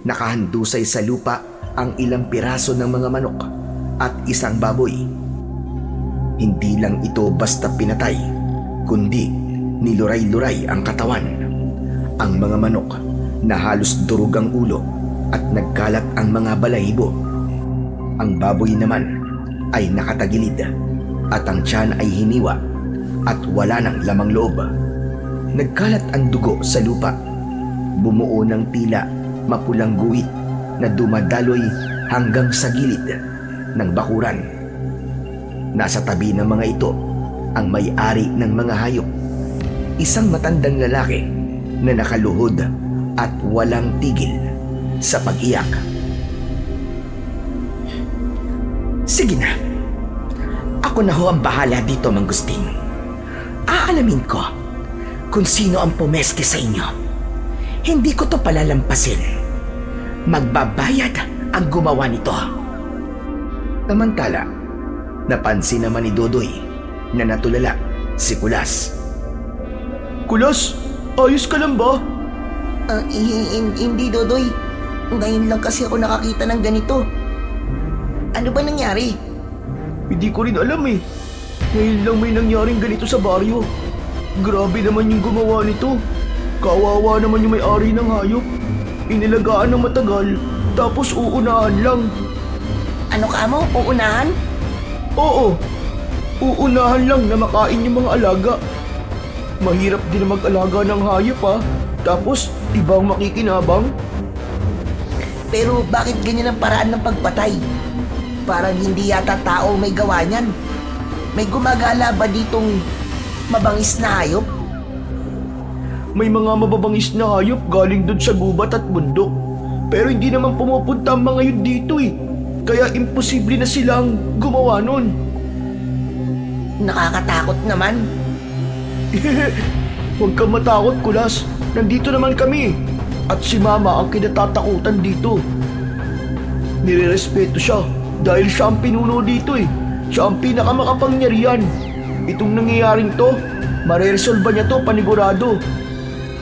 nakahandusay sa lupa ang ilang piraso ng mga manok at isang baboy. Hindi lang ito basta pinatay, kundi niluray-luray ang katawan. Ang mga manok na halos durog ang ulo at nagkalat ang mga balahibo. Ang baboy naman ay nakatagilid at ang tiyan ay hiniwa at wala ng lamang loob. Nagkalat ang dugo sa lupa. Bumuo ng tila mapulang guhit na dumadaloy hanggang sa gilid ng bakuran. Nasa tabi ng mga ito ang may-ari ng mga hayop. Isang matandang lalaki na nakaluhod at walang tigil sa pag-iyak. Sige na. Ako na ho ang bahala dito, Manggustin. Aalamin ko kung sino ang pumeste sa inyo. Hindi ko to palalampasin. Magbabayad ang gumawa nito. Samantala, napansin naman ni Dodoy na natulala si Nicolas. Kulas, ayos ka lang ba? Hindi, Dodoy. Ngayon lang kasi ako nakakita ng ganito. Ano ba nangyari? Hindi ko rin alam eh. Ngayon lang may nangyaring ganito sa baryo. Grabe naman yung gumawa nito. Kawawa naman yung may-ari ng hayop. Inilagaan ng matagal, tapos uunahan lang. Ano ka mo? Uunahan? Oo, Uunahan lang na makain yung mga alaga. Mahirap din na mag-alaga ng hayop ha. Tapos, ibang makikinabang. Pero bakit ganyan ang paraan ng pagpatay? Parang hindi yata tao may gawa niyan. May gumagala ba ditong mabangis na hayop? May mga mababangis na hayop galing dun sa gubat at bundok. Pero hindi naman pumupunta ang mga yun dito eh. Kaya imposible na silang gumawa nun. Nakakatakot naman. Huwag kang matakot, Kulas. Nandito naman kami. At si Mama ang kinatatakutan dito. Nirerespeto siya dahil siya ang pinuno dito eh. Siya ang pinakamakapangyarihan. Itong nangyayaring to, mareresolba niya to panigurado.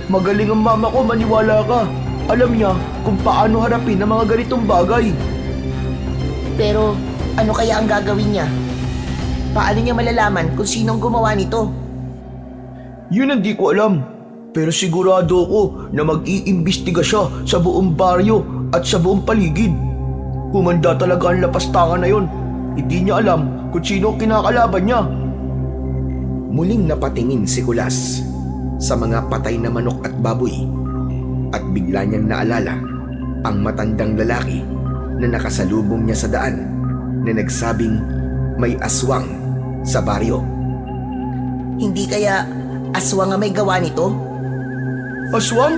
Magaling ang mama ko, maniwala ka. Alam niya kung paano harapin ang mga ganitong bagay. Pero ano kaya ang gagawin niya? Paano niya malalaman kung sinong gumawa nito? Yun ang di ko alam. Pero sigurado ko na mag-iimbestiga siya sa buong baryo at sa buong paligid. Humanda talaga ang lapastangan na yun. Hindi niya alam kung sino ang kinakalaban niya. Muling napatingin si Kulas sa mga patay na manok at baboy at bigla niyang naalala ang matandang lalaki na nakasalubong niya sa daan na nagsabing may aswang sa baryo. Hindi kaya aswang ang may gawa nito? Aswang?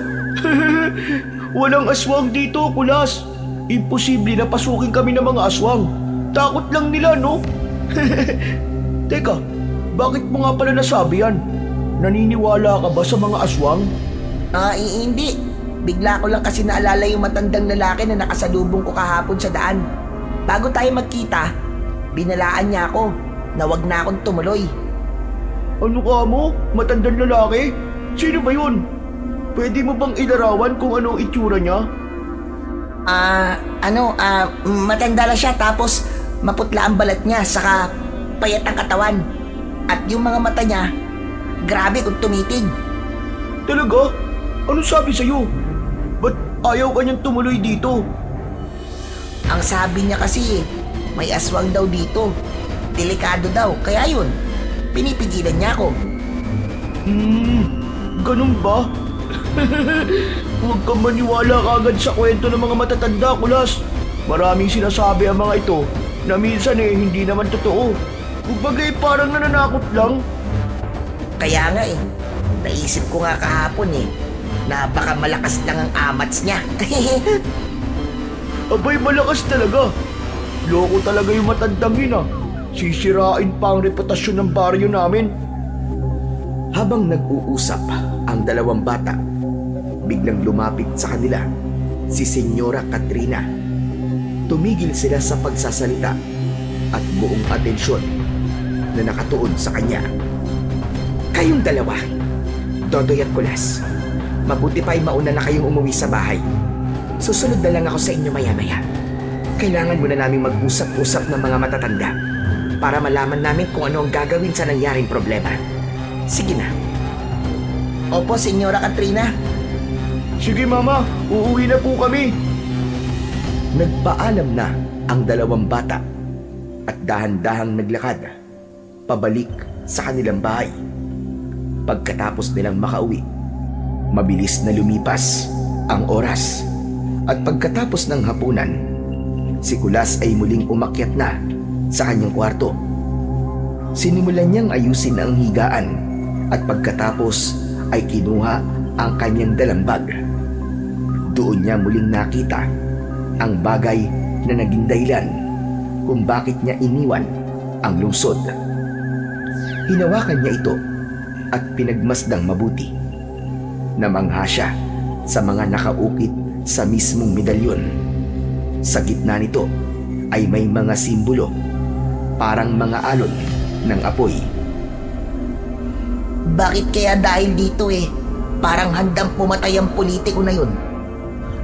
Walang aswang dito, Kulas. Imposible na pasukin kami ng mga aswang. Takot lang nila, no? Teka, bakit mo nga pala nasabi yan? Naniniwala ka ba sa mga aswang? Hindi. Bigla ko lang kasi naalala yung matandang lalaki na nakasalubong ko kahapon sa daan. Bago tayo magkita, binalaan niya ako na wag na akong tumuloy. Ano ka mo? Matandang lalaki? Sino ba yun? Pwede mo bang ilarawan kung ano ang itsura niya? Matanda na siya tapos maputla ang balat niya saka payat ang katawan. At yung mga mata niya, grabe kung tumitig. Talaga? Ano sabi sa'yo? Ba't ayaw ka niyang tumuloy dito? Ang sabi niya kasi, may aswang daw dito. Delikado daw, kaya yun, pinipigilan niya ako. Ganun ba? Huwag kang maniwala kagad sa kwento ng mga matatanda, Kulas. Maraming sinasabi ang mga ito na minsan hindi naman totoo. Kumbaga parang nananakot lang. Kaya nga naisip ko nga kahapon na baka malakas lang ang amats niya. Abay, malakas talaga. Loko talaga yung matandang yun. Sisirain pa ang reputasyon ng baryo namin. Habang nag-uusap ang dalawang bata, biglang lumapit sa kanila si Senyora Katrina. Tumigil sila sa pagsasalita at buong atensyon na nakatuon sa kanya. Kayong dalawa, Dodoy at Kulas, mabuti pa ay mauna na kayong umuwi sa bahay. Susunod na lang ako sa inyo maya-maya. Kailangan muna naming mag-usap-usap ng mga matatanda para malaman namin kung ano ang gagawin sa nangyaring problema. Sige na. Opo, Senyora Katrina. Sige, Mama. Uuwi na po kami. Nagpaalam na ang dalawang bata at dahan-dahang naglakad pabalik sa kanilang bahay. Pagkatapos nilang makauwi, mabilis na lumipas ang oras at pagkatapos ng hapunan, si Kulas ay muling umakyat na sa kanyang kwarto. Sinimulan niyang ayusin ang higaan at pagkatapos ay kinuha ang kanyang dalang bag. Doon niya muling nakita ang bagay na naging dahilan kung bakit niya iniwan ang lungsod. Hinawakan niya ito at pinagmasdang mabuti. Namangha siya sa mga nakaukit sa mismong medalyon. Sa gitna nito ay may mga simbolo, parang mga alon ng apoy. Bakit kaya dahil dito parang handang pumatay ang politiko na yun?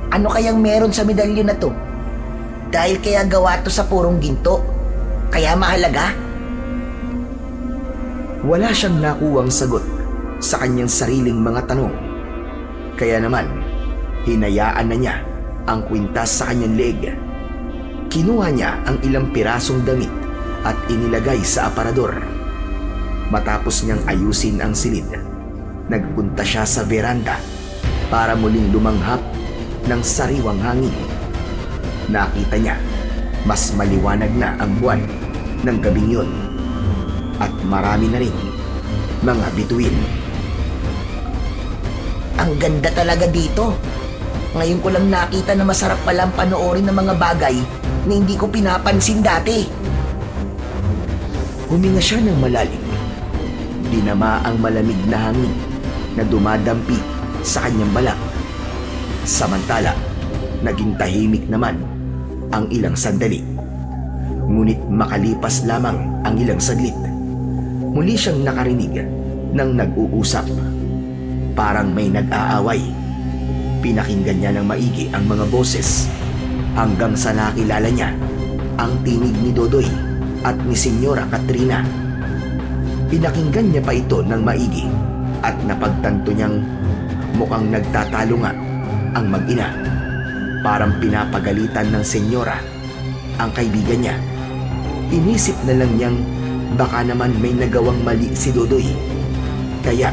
Ano kayang meron sa medalyon na to? Dahil kaya gawa to sa purong ginto? Kaya mahalaga? Wala siyang nakuwang sagot sa kanyang sariling mga tanong. Kaya naman, hinayaan na niya ang kwintas sa kanyang leeg. Kinuha niya ang ilang pirasong damit at inilagay sa aparador. Matapos niyang ayusin ang silid, nagpunta siya sa veranda para muling lumanghap ng sariwang hangin. Nakita niya mas maliwanag na ang buwan ng gabing yun at marami na rin mga bituin. Ang ganda talaga dito. Ngayon ko lang nakita na masarap palang panoorin ng mga bagay na hindi ko pinapansin dati. Huminga siya ng malalim. Dinama ang malamig na hangin na dumadampi sa kanyang balak. Samantala, naging tahimik naman ang ilang sandali. Ngunit makalipas lamang ang ilang saglit, muli siyang nakarinig ng nag-uusap. Parang may nag-aaway. Pinakinggan niya ng maigi ang mga boses hanggang sa nakilala niya ang tinig ni Dodoy at ni Senyora Katrina. Pinakinggan niya pa ito ng maigi at napagtanto niyang mukhang nagtatalo nga ang mag-ina. Parang pinapagalitan ng senyora ang kaibigan niya. Inisip na lang niyang baka naman may nagawang mali si Dodoy, kaya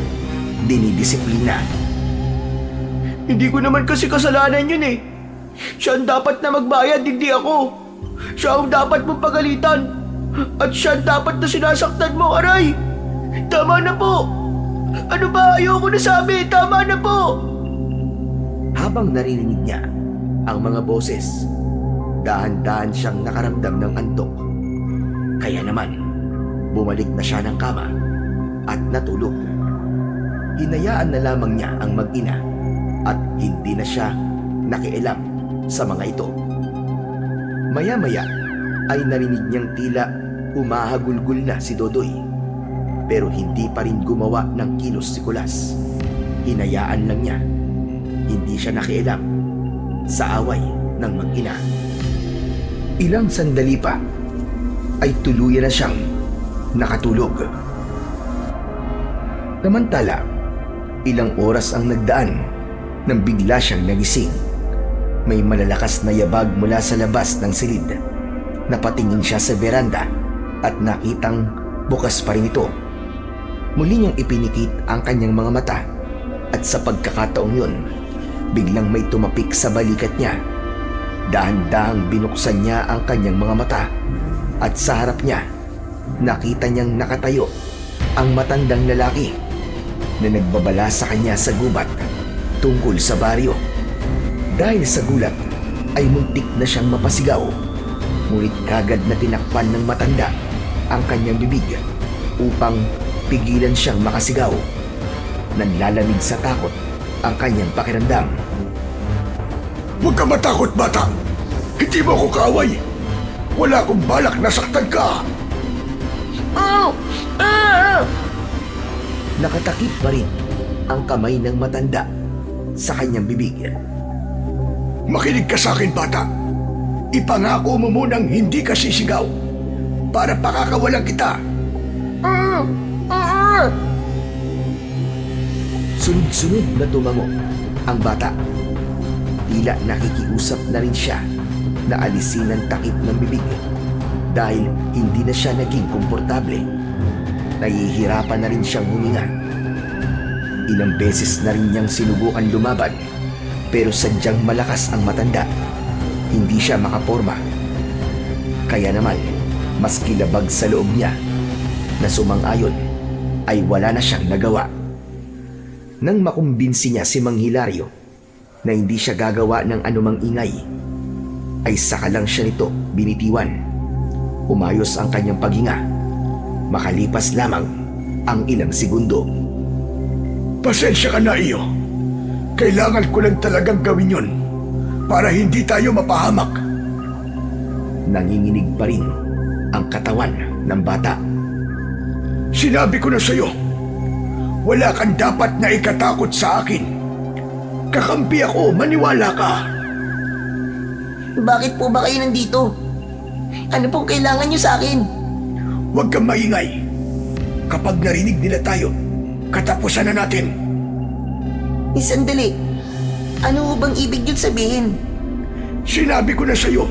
dinidisiplina. Hindi ko naman kasi kasalanan yun eh. Siya ang dapat na magbayad, hindi ako. Siya ang dapat mong pagalitan. At siya ang dapat na sinasaktan mo, aray. Tama na po. Ano ba? Ayoko na sabi. Tama na po. Habang naririnig niya ang mga boses, dahan-dahan siyang nakaramdam ng antok. Kaya naman, bumalik na siya ng kama at natulog. Hinayaan na lamang niya ang mag-ina at hindi na siya nakialam sa mga ito. Maya-maya ay narinig niyang tila humahagulgul na si Dodoy, pero hindi pa rin gumawa ng kilos si Kulas. Hinayaan lang niya. Hindi siya nakialam sa away ng mag-ina. Ilang sandali pa ay tuluyan na siyang nakatulog. Samantala, ilang oras ang nagdaan nang bigla siyang nagising. May malalakas na yabag mula sa labas ng silid. Napatingin siya sa veranda at nakitang bukas pa rin ito. Muli niyang ipinikit ang kanyang mga mata at sa pagkakataong yun, biglang may tumapik sa balikat niya. Dahan-dahang binuksan niya ang kanyang mga mata at sa harap niya, nakita niyang nakatayo ang matandang lalaki na nagbabala sa kanya sa gubat tungkol sa baryo. Dahil sa gulat ay muntik na siyang mapasigaw, ngunit kagad na tinakpan ng matanda ang kanyang bibig upang pigilan siyang makasigaw. Nanlalamig sa takot ang kanyang pakiramdam. Huwag ka matakot, bata. Hindi mo ako kaaway. Wala akong balak na saktan ka. Nakatakip pa rin ang kamay ng matanda sa kanyang bibig. Makinig ka sa akin, bata. Ipangako mo munang hindi ka sisigaw para pakakawalan kita. Sunod-sunod na tumango ang bata. Tila nakikiusap na rin siya na alisin ang takip ng bibig dahil hindi na siya naging komportable. Nahihirapan na rin siyang huminga. Ilang beses na rin niyang sinubukan lumaban pero sadyang malakas ang matanda. Hindi siya makaporma. Kaya naman, mas kilabag sa loob niya na sumang-ayon ay wala na siyang nagawa. Nang makumbinsi niya si Mang Hilario na hindi siya gagawa ng anumang ingay, ay saka lang siya nito binitiwan. Umayos ang kanyang paghinga. Makalipas lamang ang ilang segundo. Pasensya ka na, iyo. Kailangan ko lang talagang gawin yun para hindi tayo mapahamak. Nanginginig pa rin ang katawan ng bata. Sinabi ko na sa'yo, wala kang dapat na ikatakot sa akin. Kakampi ako, maniwala ka. Bakit po ba kayo nandito? Ano pong kailangan niyo sa akin? Huwag kang maingay. Kapag narinig nila tayo, katapusan na natin. Sandali. Ano bang ibig yun sabihin? Sinabi ko na sa'yo,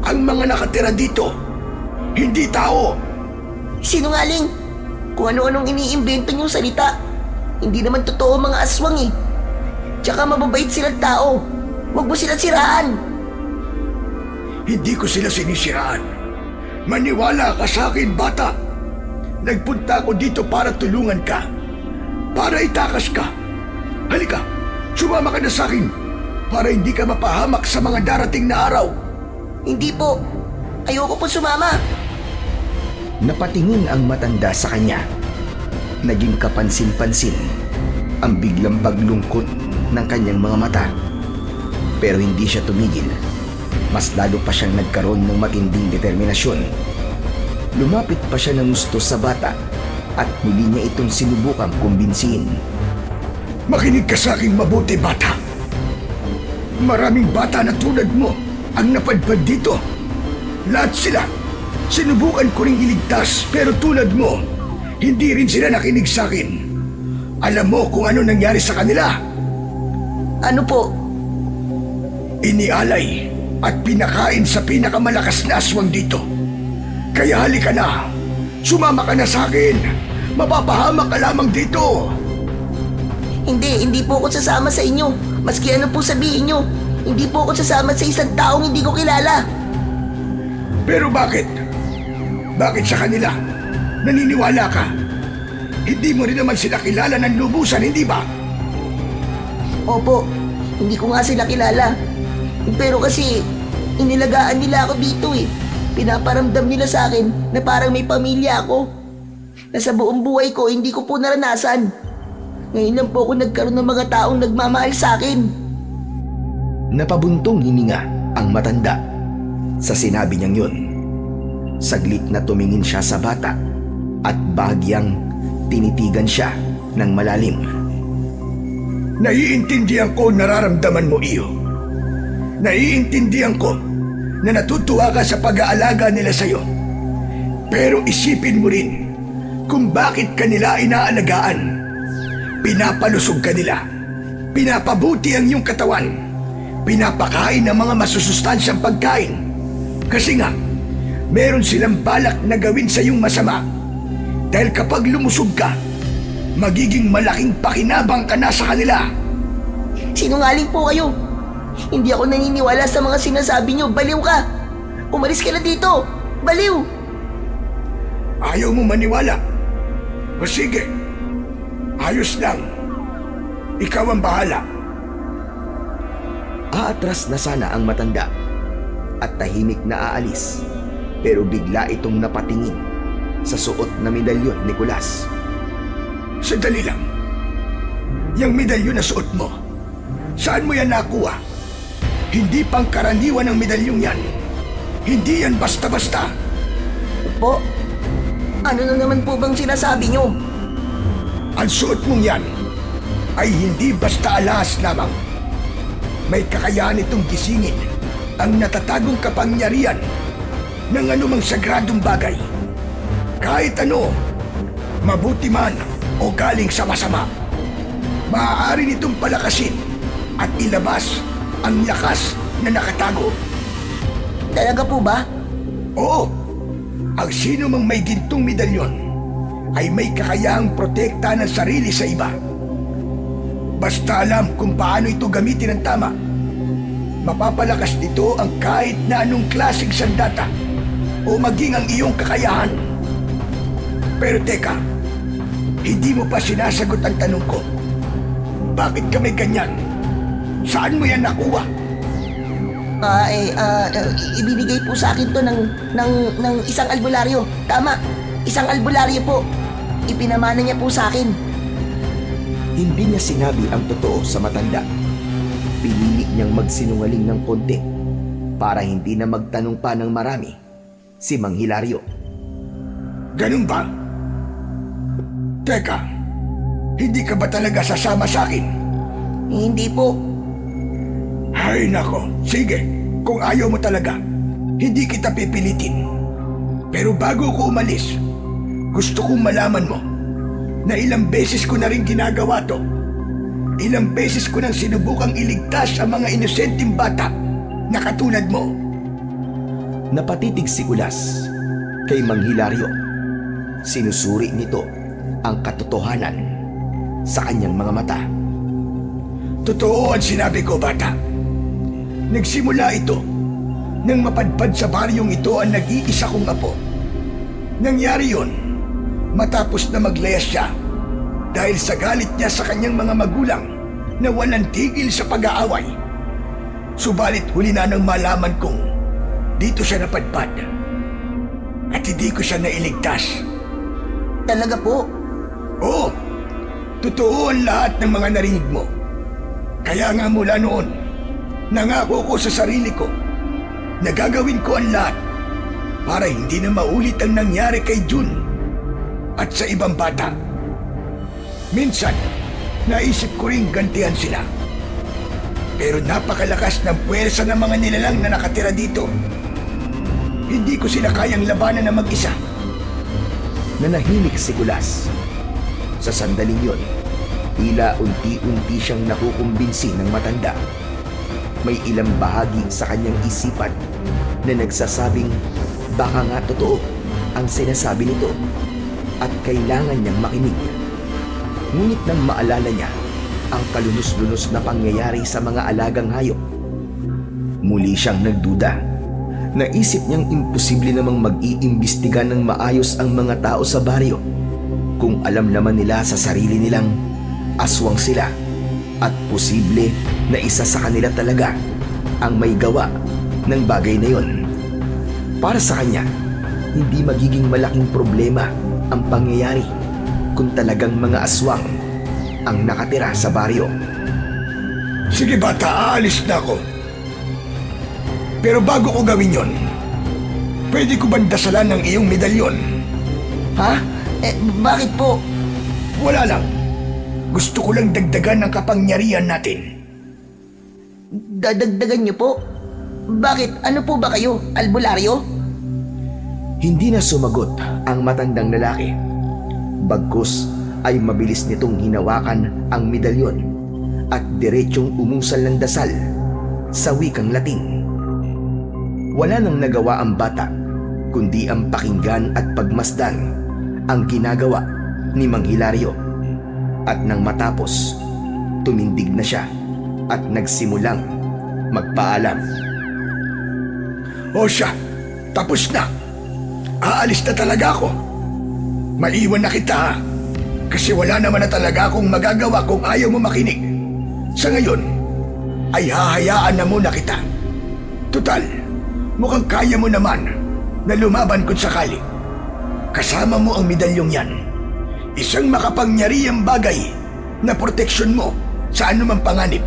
ang mga nakatira dito, hindi tao. Sinungaling! Kung ano-anong iniimbento niyong salita. Hindi naman totoo mga aswang eh. Tsaka mababait silang tao. Huwag mo silang siraan. Hindi ko sila sinisiraan. Maniwala ka sa akin, bata. Nagpunta ako dito para tulungan ka. Para itakas ka. Halika, sumama ka na sa akin para hindi ka mapahamak sa mga darating na araw. Hindi po. Ayoko po sumama. Napatingin ang matanda sa kanya. Naging kapansin-pansin ang biglang paglungkot ng kanyang mga mata. Pero hindi siya tumigil. Mas lalo pa siyang nagkaroon ng matinding determinasyon. Lumapit pa siya ng gusto sa bata at muli niya itong sinubukang kumbinsihin. Makinig ka sa aking mabuti, bata. Maraming bata na tulad mo ang napadpad dito. Lahat sila, sinubukan ko ring iligtas pero tulad mo, hindi rin sila nakinig sa akin. Alam mo kung ano nangyari sa kanila? Ano po? Inialay at pinakain sa pinakamalakas na aswang dito. Kaya halika na, sumama ka na sa akin. Mapapahamak ka lamang dito. Hindi po ako sasama sa inyo. Maski ano po sabihin nyo. Hindi po ako sasama sa isang taong hindi ko kilala. Pero bakit? Bakit sa kanila? Naniniwala ka? Hindi mo rin naman sila kilala ng lubusan, hindi ba? Opo, hindi ko nga sila kilala. Pero kasi, inilagaan nila ako dito eh. Pinaparamdam nila sa akin na parang may pamilya ako. Na sa buong buhay ko, hindi ko po naranasan. Ngayon lang po ako nagkaroon ng mga taong nagmamahal sa akin. Napabuntong hininga ang matanda sa sinabi niyang yun. Saglit na tumingin siya sa bata at bahagyang tinitigan siya ng malalim. Naiintindihan ko ang nararamdaman mo, iyo. Naiintindihan ko na natutuwa ka sa pag-aalaga nila sa'yo. Pero isipin mo rin kung bakit kanila inaalagaan. Pinapalusog ka nila. Pinapabuti ang iyong katawan. Pinapakain ng mga masusustansyang pagkain. Kasi nga, meron silang balak na gawin sa iyong masama. Dahil kapag lumusog ka, magiging malaking pakinabang ka na sa kanila. Sinungaling po kayo. Hindi ako naniniwala sa mga sinasabi nyo. Baliw ka. Umalis ka na dito. Baliw. Ayaw mo maniwala? O sige, ayos lang. Ikaw ang bahala. Aatras na sana ang matanda at tahimik na aalis, pero bigla itong napatingin sa suot na medalyon ni Kulas. Sandali lang. Yang medalyon na suot mo, saan mo yan nakuha? Hindi pangkaraniwan ang medalyong yan. Hindi yan basta-basta. Po, ano na naman po bang sinasabi nyo? Ang suot mong yan ay hindi basta alahas lamang. May kakayahan itong gisingin ang natatagong kapangyarihan ng anumang sagradong bagay. Kahit ano, mabuti man o galing sa masama, maaari nitong palakasin at ilabas ang lakas na nakatago. Talaga po ba? Oo, ang sino mang may gintong medalyon ay may kakayahang protekta ng sarili sa iba. Basta alam kung paano ito gamitin ng tama, mapapalakas nito ang kahit na anong klaseng sandata o maging ang iyong kakayahan. Pero teka, hindi mo pa sinasagot ang tanong ko. Bakit ka may ganyan? Saan mo yan nakuha? Ibinigay po sa akin to ng isang albularyo. Tama, isang albularyo po. Ipinamana niya po sa akin. Hindi niya sinabi ang totoo sa matanda. Pinili niyang magsinungaling ng konti para hindi na magtanong pa ng marami si Mang Hilario. Ganun ba? Teka, hindi ka ba talaga sasama sa akin? Hindi po. Ay nako, sige, kung ayaw mo talaga, hindi kita pipilitin. Pero bago ko umalis, gusto kong malaman mo na ilang beses ko na rin ginagawa to. Ilang beses ko nang sinubukang iligtas ang mga inosenteng bata na katulad mo. Napatitig si Kulas kay Mang Hilario. Sinusuri nito ang katotohanan sa kanyang mga mata. Totoo ang sinabi ko, bata. Nagsimula ito nang mapadpad sa baryong ito ang nag-iisa kong apo. Nangyari yon matapos na maglayas siya dahil sa galit niya sa kanyang mga magulang na walang tigil sa pag-aaway. Subalit huli na nang malaman kong dito siya napadpad at hindi ko siya nailigtas. Talaga po? Oo, totoo ang lahat ng mga narinig mo. Kaya nga mula noon, nangako ko sa sarili ko na gagawin ko ang lahat para hindi na maulit ang nangyari kay Jun at sa ibang bata. Minsan, naisip ko ring gantihan sila. Pero napakalakas ng puwersa ng mga nilalang na nakatira dito. Hindi ko sila kayang labanan na mag-isa. Nanahimik si Kulas. Sa sandaling yon, tila unti-unti siyang nakukumbinsi ng matanda. May ilang bahagi sa kanyang isipan na nagsasabing baka nga totoo ang sinasabi nito at kailangan niyang makinig. Ngunit nang maalala niya ang kalunos-lunos na pangyayari sa mga alagang hayop, muli siyang nagduda. Naisip niyang imposible namang mag-iimbestiga ng maayos ang mga tao sa baryo kung alam naman nila sa sarili nilang aswang sila at posible na isa sa kanila talaga ang may gawa ng bagay na yon. Para sa kanya, hindi magiging malaking problema ang pangyayari kung talagang mga aswang ang nakatira sa baryo. Sige bata, aalis na ako. Pero bago ko gawin yon, pwede ko bang dasalan ng iyong medalyon? Ha? Bakit po? Wala lang. Gusto ko lang dagdagan ang kapangyarihan natin. Dadagdagan niyo po? Bakit? Ano po ba kayo? Albularyo? Hindi na sumagot ang matandang lalaki. Bagkus ay mabilis nitong hinawakan ang medalyon at diretsyong umusal ng dasal sa wikang Latin. Wala nang nagawa ang bata kundi ang pakinggan at pagmasdan ang ginagawa ni Mang Hilario. At nang matapos, tumindig na siya at nagsimulang magpaalam. O siya, tapos na. Aalis na talaga ako. Maiwan na kita ha. Kasi wala naman na talaga akong magagawa kung ayaw mo makinig. Sa ngayon, ay hahayaan na muna kita. Tutal, mukhang kaya mo naman na lumaban kung sakali. Kasama mo ang medalyong yan. Isang makapangyarihang bagay na proteksyon mo sa anumang panganib.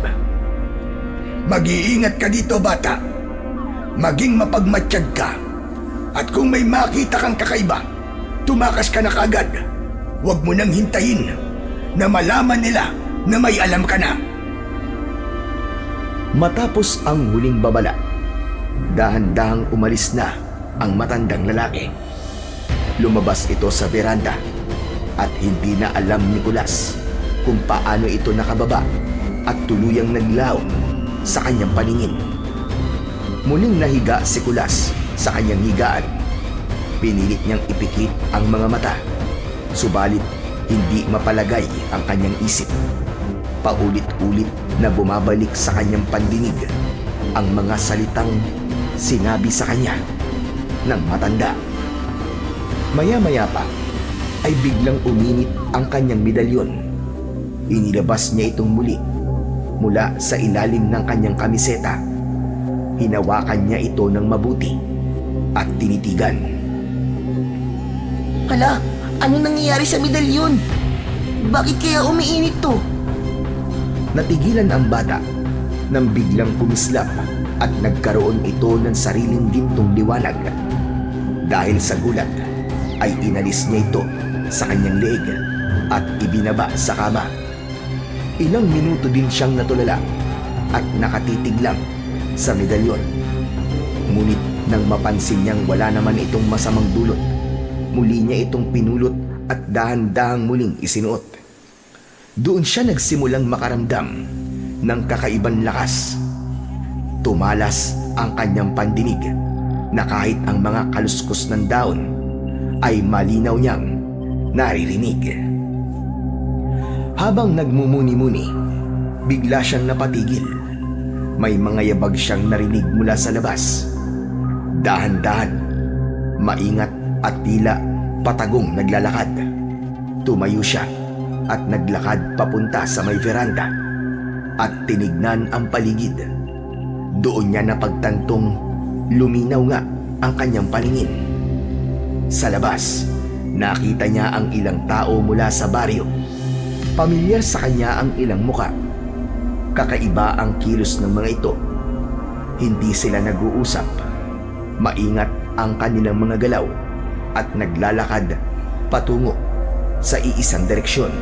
Mag-iingat ka dito, bata. Maging mapagmatsyag ka. At kung may makita kang kakaiba, tumakas ka na kagad. Huwag mo nang hintayin na malaman nila na may alam ka na. Matapos ang huling babala, dahan-dahang umalis na ang matandang lalaki. Lumabas ito sa veranda at hindi na alam ni Kulas kung paano ito nakababa at tuluyang naglaw sa kanyang paningin. Muling nahiga si Kulas sa kanyang higaan. Pinilit niyang ipikit ang mga mata, subalit hindi mapalagay ang kanyang isip. Paulit-ulit na bumabalik sa kanyang pandinig ang mga salitang sinabi sa kanya ng matanda. Maya-maya pa ay biglang uminit ang kanyang medalyon. Inilabas niya itong muli mula sa ilalim ng kanyang kamiseta. Hinawakan niya ito ng mabuti at tinitigan. Hala, ano nangyayari sa medalyon? Bakit kaya umiinit to? Natigilan ang bata nang biglang kumislap at nagkaroon ito ng sariling gintong liwanag. Dahil sa gulat ay inalis niya ito sa kanyang leeg at ibinaba sa kama. Ilang minuto din siyang natulala at nakatitig lang sa medalyon. Ngunit nang mapansin niyang wala naman itong masamang dulot, muli niya itong pinulot at dahan-dahang muling isinuot. Doon siya nagsimulang makaramdam ng kakaibang lakas. Tumalas ang kanyang pandinig na kahit ang mga kaluskos ng daon ay malinaw niyang naririnig. Habang nagmumuni-muni, bigla siyang napatigil. May mga yabag siyang narinig mula sa labas. Dahan-dahan, maingat at tila patagong naglalakad. Tumayo siya at naglakad papunta sa may veranda at tinignan ang paligid. Doon niya napagtantong luminaw nga ang kanyang paningin. Sa labas, nakita niya ang ilang tao mula sa baryo. Pamilyar sa kanya ang ilang muka. Kakaiba ang kilos ng mga ito. Hindi sila nag-uusap. Maingat ang kanilang mga galaw at naglalakad patungo sa iisang direksyon.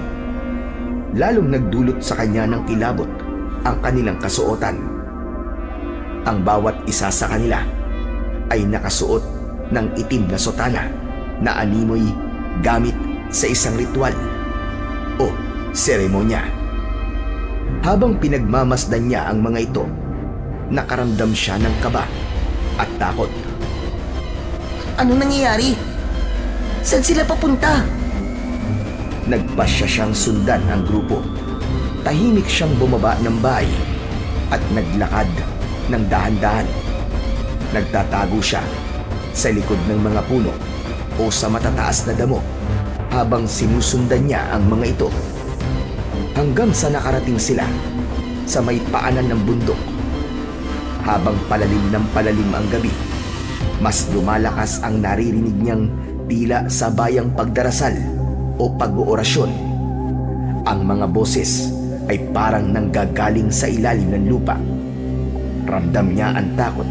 Lalong nagdulot sa kanya ng kilabot ang kanilang kasuotan. Ang bawat isa sa kanila ay nakasuot ng itim na sotana na animoy gamit sa isang ritual o seremonya. Habang pinagmamasdan niya ang mga ito, nakaramdam siya ng kaba at takot. Ano nangyayari? Saan sila papunta? Nagpasya siyang sundan ang grupo. Tahimik siyang bumaba ng bahay at naglakad ng dahan-dahan. Nagtatago siya sa likod ng mga puno o sa matataas na damo habang sinusundan niya ang mga ito. Hanggang sa nakarating sila sa may paanan ng bundok. Habang palalim ng palalim ang gabi, mas lumalakas ang naririnig niyang tila sa bayang pagdarasal o pag-oorasyon. Ang mga boses ay parang nanggagaling sa ilalim ng lupa. Ramdam niya ang takot,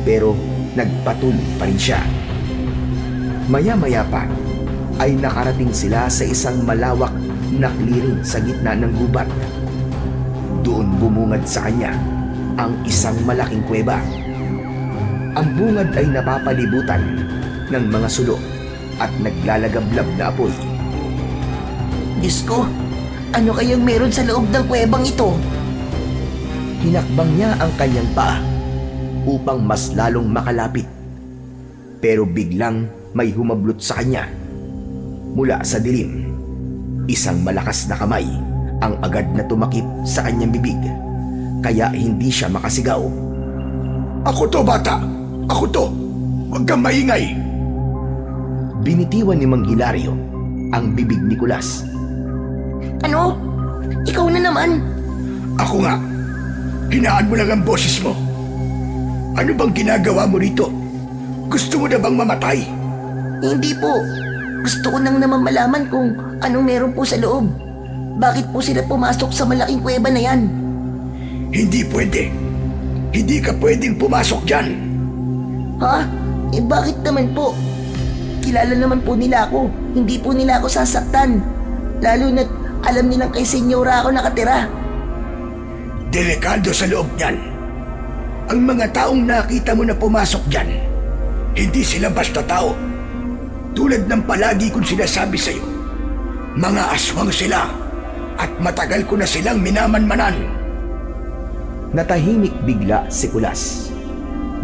pero nagpatuloy pa rin siya. Maya-maya pa ay nakarating sila sa isang malawak na clearing sa gitna ng gubat. Doon bumungad sa kanya ang isang malaking kuweba. Ang bungad ay napapalibutan ng mga sulo at naglalagablab na apoy. Diyos ko, ano kayang meron sa loob ng kuwebang ito? Hinakbang niya ang kanyang paa upang mas lalong makalapit. Pero biglang may humablot sa kanya. Mula sa dilim, isang malakas na kamay ang agad na tumakip sa kanyang bibig. Kaya hindi siya makasigaw. Ako to, bata! Ako to! Huwag kang maingay! Binitiwan ni Mang Hilario ang bibig ni Kulas. Ano? Ikaw na naman? Ako nga. Hinaan mo lang ang boses mo. Ano bang ginagawa mo rito? Gusto mo na bang mamatay? Hindi po. Gusto ko nang naman malaman kung anong meron po sa loob. Bakit po sila pumasok sa malaking kuweba na yan? Hindi pwede. Hindi ka pwedeng pumasok dyan. Ha? Eh bakit naman po? Kilala naman po nila ako. Hindi po nila ako sasaktan. Lalo na't alam nilang kay Senyora ako nakatira. Delikado sa loob niyan. Ang mga taong nakita mo na pumasok dyan, hindi sila basta tao. Tulad ng palagi kong sinasabi sa'yo, mga aswang sila at matagal ko na silang minamanmanan. Natahimik bigla si Kulas.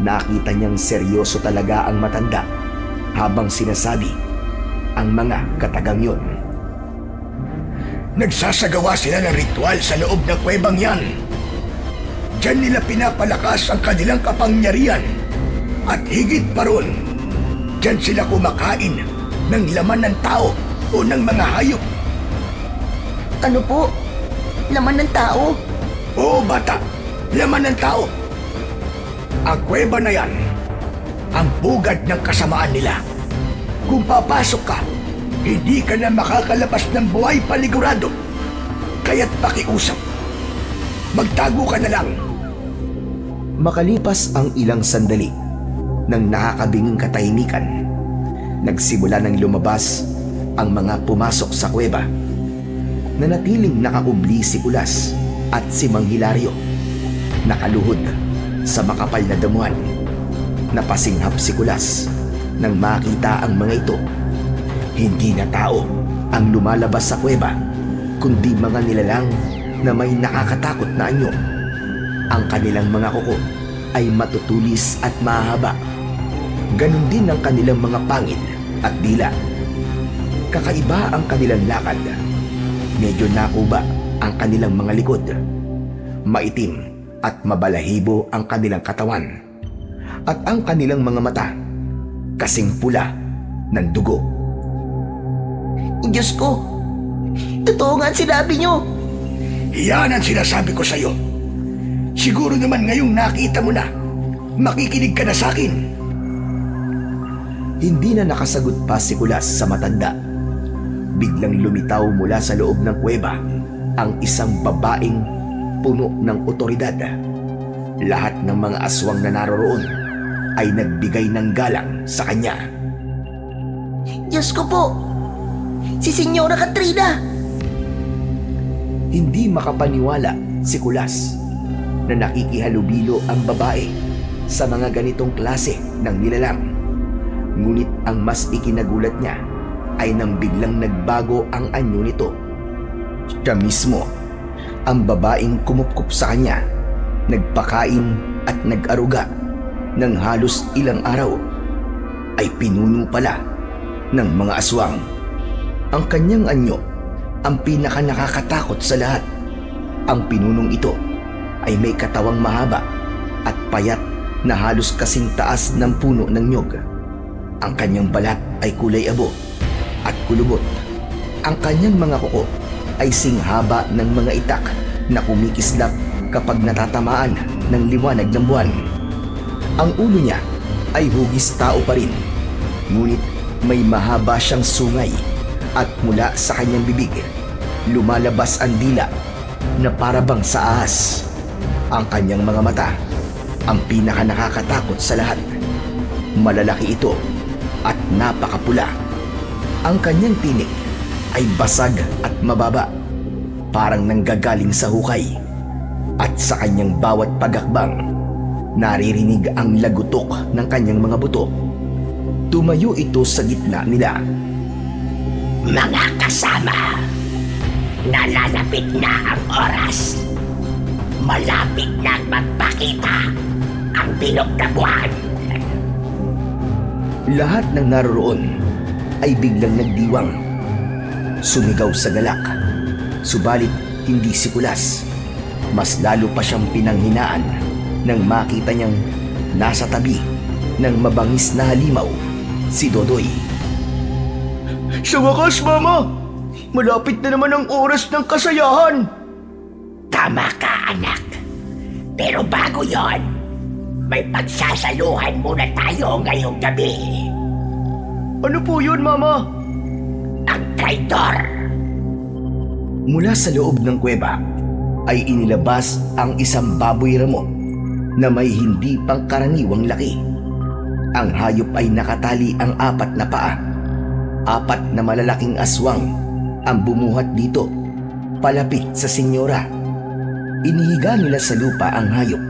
Nakita niyang seryoso talaga ang matanda habang sinasabi ang mga katagang yun. Nagsasagawa sila ng ritual sa loob ng kuwebang yan. Diyan nila pinapalakas ang kanilang kapangyarihan. At higit pa ron, diyan sila kumakain ng laman ng tao o ng mga hayop. Ano po? Laman ng tao? Oo, bata, laman ng tao. Ang kuweba na yan, ang bugad ng kasamaan nila. Kung papasok ka, hindi ka na makakalabas ng buhay paligurado. Kaya't pakiusap, magtago ka na lang. Makalipas ang ilang sandali ng nakakabinging katahimikan, nagsimula ng lumabas ang mga pumasok sa kuweba. Nanatiling nakakubli si Kulas at si Mang Hilario. Nakaluhod sa makapal na damuhan. Napasinghap si Kulas nang makita ang mga ito. Hindi na tao ang lumalabas sa kuweba, kundi mga nilalang na may nakakatakot na anyo. Ang kanilang mga kuko ay matutulis at mahaba. Ganon din ang kanilang mga pangil at dila. Kakaiba ang kanilang lakad. Medyo nakuba ang kanilang mga likod. Maitim at mabalahibo ang kanilang katawan. At ang kanilang mga mata, kasing pula ng dugo. Diyos ko, totoo nga ang sinabi nyo. Yan ang sinasabi ko sa'yo. Siguro naman ngayong nakita mo na, makikinig ka na sa akin. Hindi na nakasagot pa si Kulas sa matanda. Biglang lumitaw mula sa loob ng kuweba ang isang babaeng puno ng otoridad. Lahat ng mga aswang na naroroon ay nagbigay ng galang sa kanya. Diyos ko po, si Senyora Katrina. Hindi makapaniwala si Kulas na nakikihalubilo ang babae sa mga ganitong klase ng nilalang. Ngunit ang mas ikinagulat niya ay nang biglang nagbago ang anyo nito. Siya mismo, ang babaeng kumupkup sa kanya, nagpakain at nag-aruga ng halos ilang araw, ay pinuno pala ng mga aswang. Ang kanyang anyo ang pinaka nakakatakot sa lahat. Ang pinunong ito ay may katawang mahaba at payat na halos kasing taas ng puno ng nyog. Ang kanyang balat ay kulay abo at kulubot. Ang kanyang mga kuko ay singhaba ng mga itak na kumikislap kapag natatamaan ng liwanag ng buwan. Ang ulo niya ay hugis tao pa rin, ngunit may mahaba siyang sungay at mula sa kanyang bibig lumalabas ang dila na parabang sa ahas. Ang kanyang mga mata, ang pinaka nakakatakot sa lahat. Malalaki ito at napakapula. Ang kanyang tinik ay basag at mababa, parang nanggagaling sa hukay. At sa kanyang bawat pagakbang, naririnig ang lagutok ng kanyang mga buto. Tumayo ito sa gitna nila. Mga kasama, nalalapit na ang oras. Malapit na magpakita ang bilog na buwan. Lahat ng naroroon ay biglang nagdiwang. Sumigaw sa galak. Subalit hindi si Kulas. Mas lalo pa siyang pinanghinaan nang makita niyang nasa tabi ng mabangis na halimaw si Dodoy. Sa wakas, Mama! Malapit na naman ang oras ng kasayahan! Tama ka, anak. Pero bago yon, may pagsasaluhan muna tayo ngayong gabi. Ano po yun, Mama? Ang traitor. Mula sa loob ng kuweba ay inilabas ang isang baboy ramo na may hindi pangkaraniwang laki. Ang hayop ay nakatali ang 4 na paa. 4 na malalaking aswang ang bumuhat dito, palapit sa senyora. Inihiga nila sa lupa ang hayop.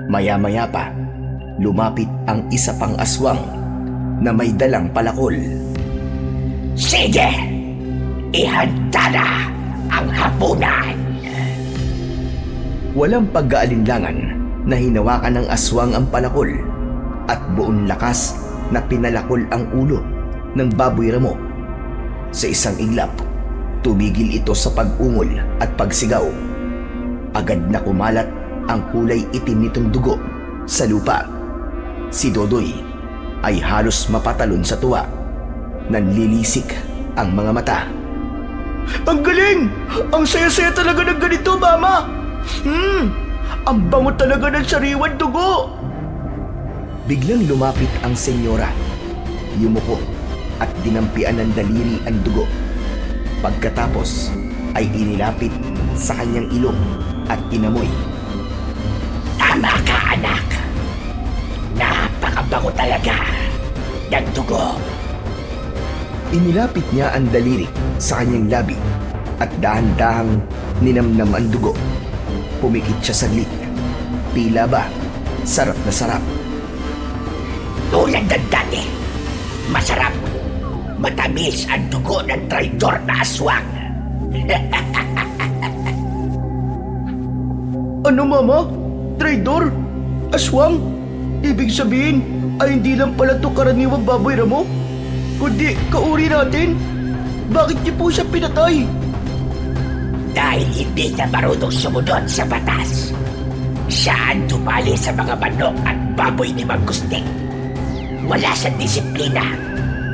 Maya-maya pa, lumapit ang isa pang aswang na may dalang palakol. Sige, ihanda na ang hapunan. Walang pag-aalinlangan na hinawakan ng aswang ang palakol at buong lakas na pinalakol ang ulo ng baboy ramo. Sa isang iglap, tumigil ito sa pag-ungol at pagsigaw. Agad na kumalat ang kulay itim nitong dugo sa lupa. Si Dodoy ay halos mapatalon sa tuwa. Nanlilisik ang mga mata. Ang galing! Ang saya-saya talaga ng ganito, Mama! Ang bango talaga ng sariwan dugo! Biglang lumapit ang senyora. Yumuko at dinampian ng daliri ang dugo. Pagkatapos ay inilapit sa kanyang ilong at inamoy. Tama ka, anak. Napakabango talaga ng dugo. Inilapit niya ang daliri sa kanyang labi at dahan-dahang ninamnam ang dugo. Pumikit siya saglit. Tila ba, sarap na sarap. Tulad ng dati, masarap. Matamis ang dugo ng traitor na aswang. Ano, Mama? Traidor? Aswang? Ibig sabihin ay hindi lang pala to karaniwang baboy ramo, kundi kauri natin. Bakit niyo po siya pinatay? Dahil hindi niya marunong sumunod sa batas. Siya ang tumali sa mga manok at baboy ni Magusting. Wala siyang disiplina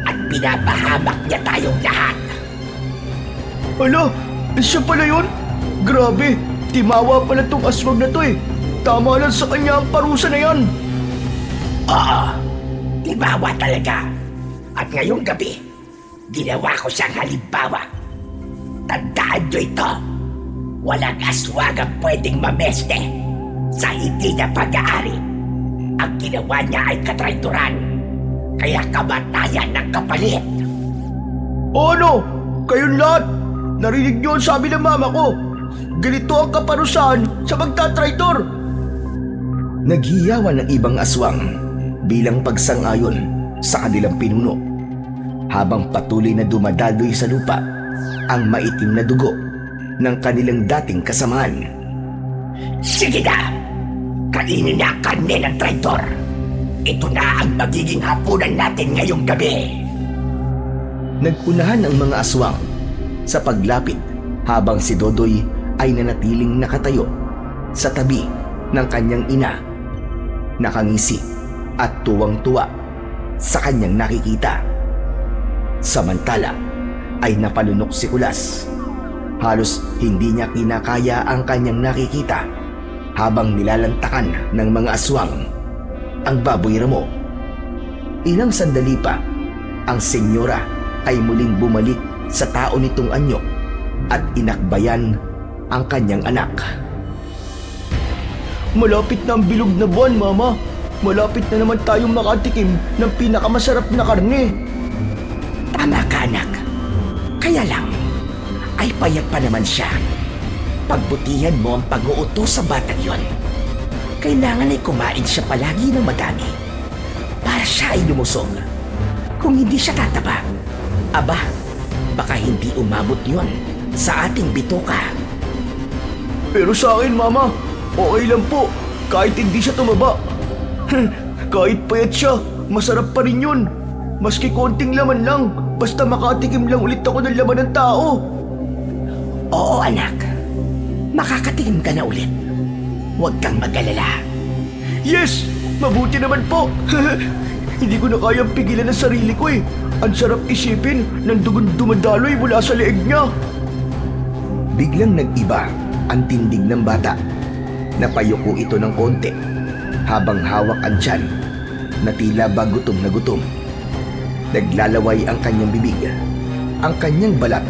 at pinapahamak niya tayong lahat. Ala, siya pala yun? Grabe, timawa pala tong aswang na to eh. Tama lang sa kanya ang parusa na yan. Oo, timawa talaga. At ngayong gabi, ginawa ko siyang halimbawa. Tandaan niyo ito. Walang aswang ang pwedeng mameste sa hindi niya pag-aari. Ang ginawa niya ay katraituran. Kaya kamatayan ng kapalit. O ano? Kayong lahat? Narinig niyo ang sabi ng mama ko. Ganito ang kaparusahan sa magtatraitor. Naghiyawan ng ibang aswang bilang pagsang-ayon sa kanilang pinuno habang patuloy na dumadadoy sa lupa ang maitim na dugo ng kanilang dating kasamaan. Sige na! Kainin na ang karne ng traitor. Ito na ang magiging hapunan natin ngayong gabi. Nagpunahan ang mga aswang sa paglapit habang si Dodoy ay nanatiling nakatayo sa tabi ng kanyang ina, nakangisi at tuwang-tuwa sa kanyang nakikita. Samantala ay napalunok si Kulas. Halos hindi niya kinakaya ang kanyang nakikita habang nilalantakan ng mga aswang ang baboy ramo. Ilang sandali pa, ang senyora ay muling bumalik sa tao nitong anyo at inakbayan ang kanyang anak. Malapit na ang bilog na buwan, Mama. Malapit na naman tayong makatikim ng pinakamasarap na karne. Tama ka, anak. Kaya lang, ay payag pa naman siya. Pagbutihan mo ang pag-uutos sa batang yon. Kailangan ay kumain siya palagi ng madami para siya ay lumusog. Kung hindi siya tataba, aba, baka hindi umabot yon sa ating bituka. Pero sa akin, Mama, okay lang po. Kahit hindi siya tumaba. Kahit payat siya, masarap pa rin yun. Maski konting laman lang, basta makatikim lang ulit ako ng laman ng tao. Oo, anak. Makakatikim ka na ulit. Huwag kang mag-alala. Yes! Mabuti naman po! Hindi ko na kayang pigilan ang sarili ko eh. Ang sarap isipin ng dugon dumadaloy mula sa leeg niya. Biglang nag-iba ang tindig ng bata. Napayuko ito ng konti habang hawak ang tiyan na tila ba gutom na gutom. Naglalaway ang kanyang bibig. Ang kanyang balat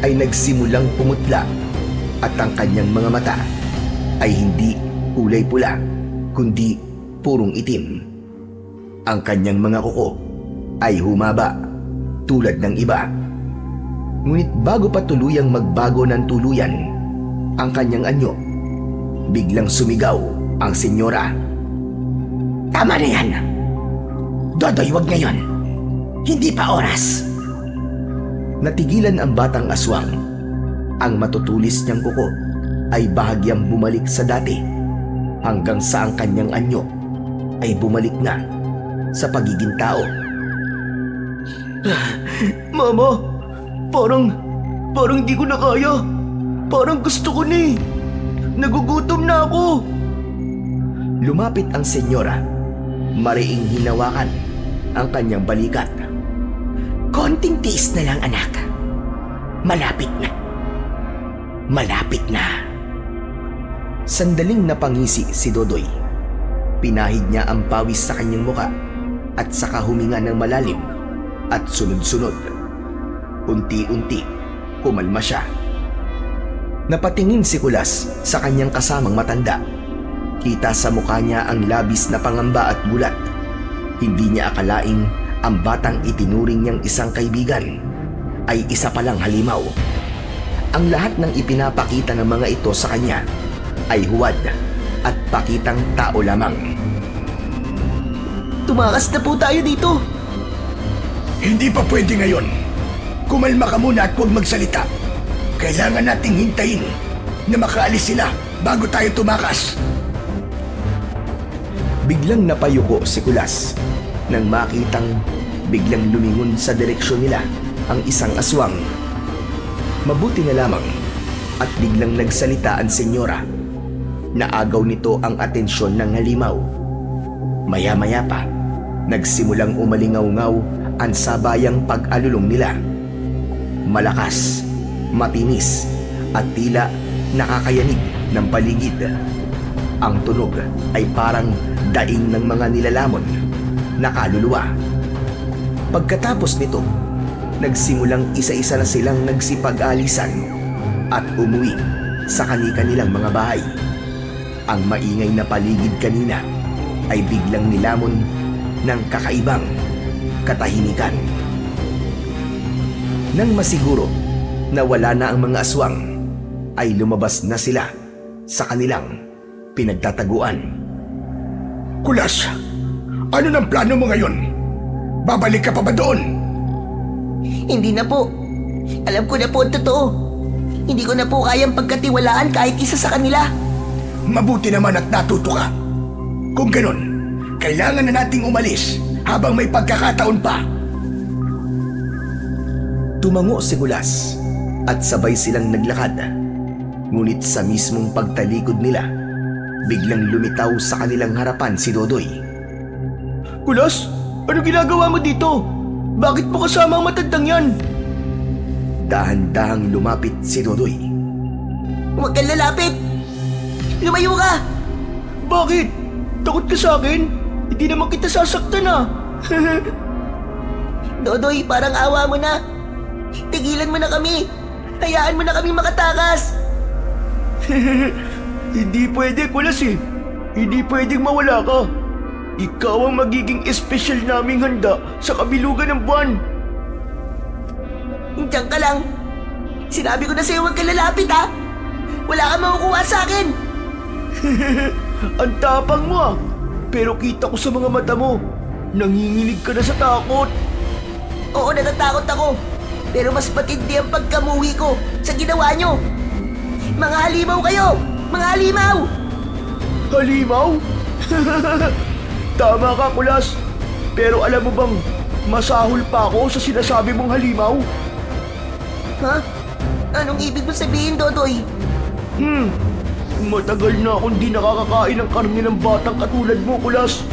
ay nagsimulang pumutla at ang kanyang mga mata ay hindi kulay pula kundi purong itim. Ang kanyang mga kuko ay humaba tulad ng iba. Ngunit bago pa tuluyang magbago ng tuluyan ang kanyang anyo, biglang sumigaw ang senyora. Tama na yan. Dodoy, wag ngayon. Hindi pa oras. Natigilan ang batang aswang. Ang matutulis niyang kuko ay bahagyang bumalik sa dati hanggang sa ang kanyang anyo ay bumalik na sa pagiging tao. Mama, parang di ko na kaya. Parang gusto ko ni. Nagugutom na ako. Lumapit ang senyora. Mariing hinawakan ang kanyang balikat. Konting tiis na lang, anak. Malapit na. Malapit na. Sandaling napangisi si Dodoy. Pinahid niya ang pawis sa kanyang muka at saka huminga ng malalim at sunod-sunod. Unti-unti, kumalma siya. Napatingin si Kulas sa kanyang kasamang matanda. Kita sa mukha niya ang labis na pangamba at gulat. Hindi niya akalaing ang batang itinuring niyang isang kaibigan ay isa palang halimaw. Ang lahat ng ipinapakita ng mga ito sa kanya ay huwad at pakitang tao lamang. Tumakas na po tayo dito. Hindi pa pwede ngayon. Kumalma ka muna at huwag magsalita. Kailangan nating hintayin na makaalis sila bago tayo tumakas. Biglang napayuko si Kulas nang makitang biglang lumingon sa direksyon nila ang isang aswang. Mabuti na lamang at biglang nagsalita ang senyora. Naagaw nito ang atensyon ng halimaw. Maya-maya pa, nagsimulang umalingaw-ngaw ang sabayang pag-alulong nila. Malakas, matinis, at tila nakakayanig ng paligid. Ang tunog ay parang daing ng mga nilalamon na kaluluwa. Pagkatapos nito, nagsimulang isa-isa na silang nagsipag-alisan at umuwi sa kani-kanilang mga bahay. Ang maingay na paligid kanina ay biglang nilamon ng kakaibang katahimikan. Nang masiguro na wala na ang mga aswang, ay lumabas na sila sa kanilang pinagtataguan. Kulas, ano ng plano mo ngayon? Babalik ka pa ba doon? Hindi na po. Alam ko na po ang totoo. Hindi ko na po kayang pagkatiwalaan kahit isa sa kanila. Mabuti naman at natuto ka. Kung ganun, kailangan na nating umalis habang may pagkakataon pa. Tumango si Kulas at sabay silang naglakad. Ngunit sa mismong pagtalikod nila, biglang lumitaw sa kanilang harapan si Dodoy. Kulas, ano ginagawa mo dito? Bakit mo kasama ang matandang yan? Dahan-dahang lumapit si Dodoy. Huwag kang lalapit. Lumayo ka. Bakit? Takot ka sa akin? Hindi naman kita sasaktan ah. Dodoy, parang awa mo na. Tigilan mo na kami. Hayaan mo na kami makatakas. Hindi pwede, Kulas eh. Hindi pwedeng mawala ka. Ikaw ang magiging espesyal naming handa sa kabilugan ng buwan. Diyan ka lang. Sinabi ko na sa'yo huwag kang lalapit ha. Wala kang makukuha sa akin. Ang tapang mo ah. Pero kita ko sa mga mata mo, nanginginig ka na sa takot. Oo, natatakot ako. Pero mas matindi ang pagkamuhi ko sa ginawa nyo. Mga halimaw kayo! Mga halimaw! Halimaw? Tama ka, Kulas. Pero alam mo bang masahol pa ako sa sinasabi mong halimaw? Ha? Anong ibig mo sabihin, Dodoy? Matagal na akong di nakakakain ng karne ng batang katulad mo, Kulas.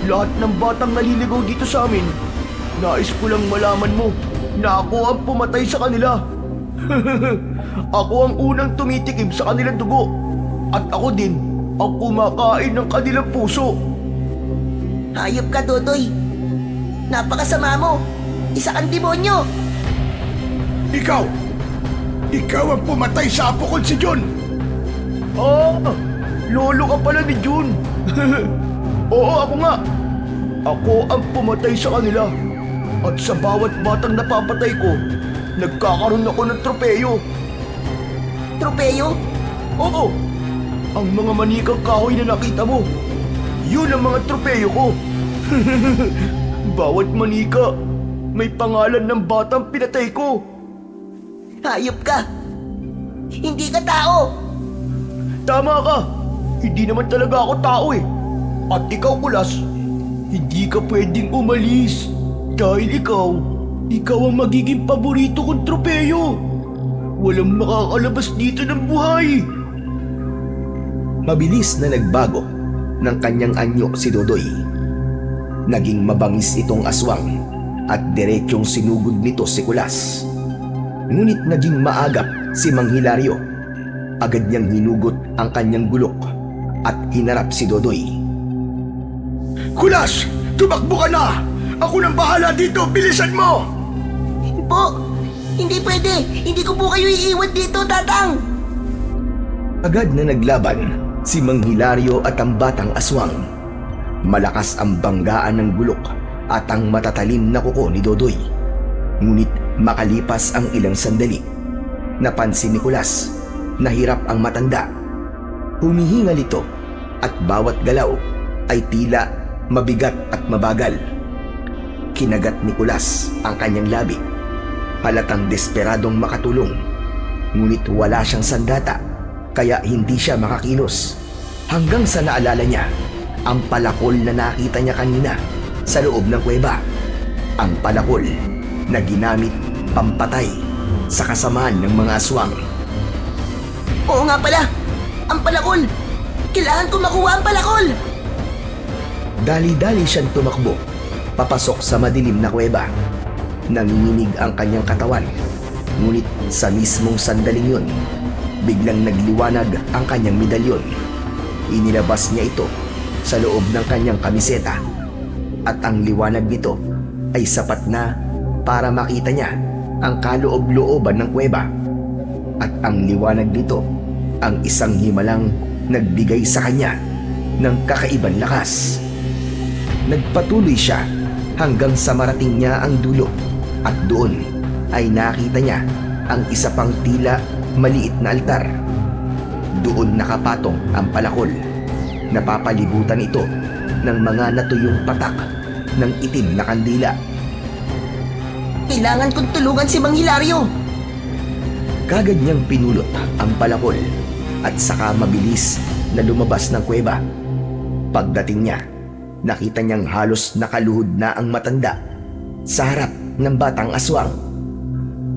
Lahat ng batang naliligaw dito sa amin, nais ko lang malaman mo na ako ang pumatay sa kanila. Ako ang unang tumitikib sa kanilang dugo. At ako din ang kumakain ng kanilang puso. Hayop ka, Dodoy. Napakasama mo. Isa kang demonyo. Ikaw! Ikaw ang pumatay sa apo ko si John! Ah! Lolo ka pala ni June. Oo, ako nga. Ako ang pumatay sa kanila. At sa bawat batang napapatay ko, nagkakaroon ako ng tropeyo. Tropeyo? Oo! Ang mga manikang kahoy na nakita mo, yun ang mga tropeyo ko. Bawat manika, may pangalan ng batang pinatay ko. Hayop ka. Hindi ka tao. Tama ka! Hindi naman talaga ako tao eh. At ikaw, Kulas, hindi ka pwedeng umalis. Dahil ikaw ang magiging paborito kong tropeyo. Walang makakalabas dito ng buhay. Mabilis na nagbago ng kanyang anyo si Dodoy. Naging mabangis itong aswang at diretsyong sinugod nito si Kulas. Ngunit naging maagap si Mang Hilario. Agad niyang hinugot ang kanyang gulok at hinarap si Dodoy. Kulas! Tumakbo ka na! Ako nang bahala dito! Bilisan mo! Po, hindi pwede. Hindi ko po kayo iiwan dito, Tatang. Agad na naglaban si Mang Hilario at ang batang aswang. Malakas ang banggaan ng gulok at ang matatalim na kuko ni Dodoy. Ngunit makalipas ang ilang sandali, napansin ni Kulas na hirap ang matanda. Humihingal ito at bawat galaw ay tila mabigat at mabagal. Kinagat ni Kulas ang kanyang labi. Halatang desperadong makatulong. Ngunit wala siyang sandata, kaya hindi siya makakilos. Hanggang sa naalala niya ang palakol na nakita niya kanina sa loob ng kuweba. Ang palakol na ginamit pampatay sa kasamaan ng mga aswang. Oo nga pala, ang palakol! Kailangan ko makuha ang palakol! Dali-dali siyang tumakbo, papasok sa madilim na kuweba. Nanginginig ang kanyang katawan. Ngunit sa mismong sandaling yun, biglang nagliwanag ang kanyang medalyon. Inilabas niya ito sa loob ng kanyang kamiseta. At ang liwanag nito ay sapat na para makita niya ang kaloob-looban ng kuweba. At ang liwanag nito ang isang himalang nagbigay sa kanya ng kakaibang lakas. Nagpatuloy siya hanggang sa marating niya ang dulo at doon ay nakita niya ang isa pang tila maliit na altar. Doon nakapatong ang palakol. Napapalibutan ito ng mga natuyong patak ng itim na kandila. Kailangan kong tulungan si Mang Hilario! Kagad niyang pinulot ang palakol at saka mabilis na lumabas ng kuweba. Pagdating niya, nakita niyang halos nakaluhod na ang matanda sa harap ng batang aswang.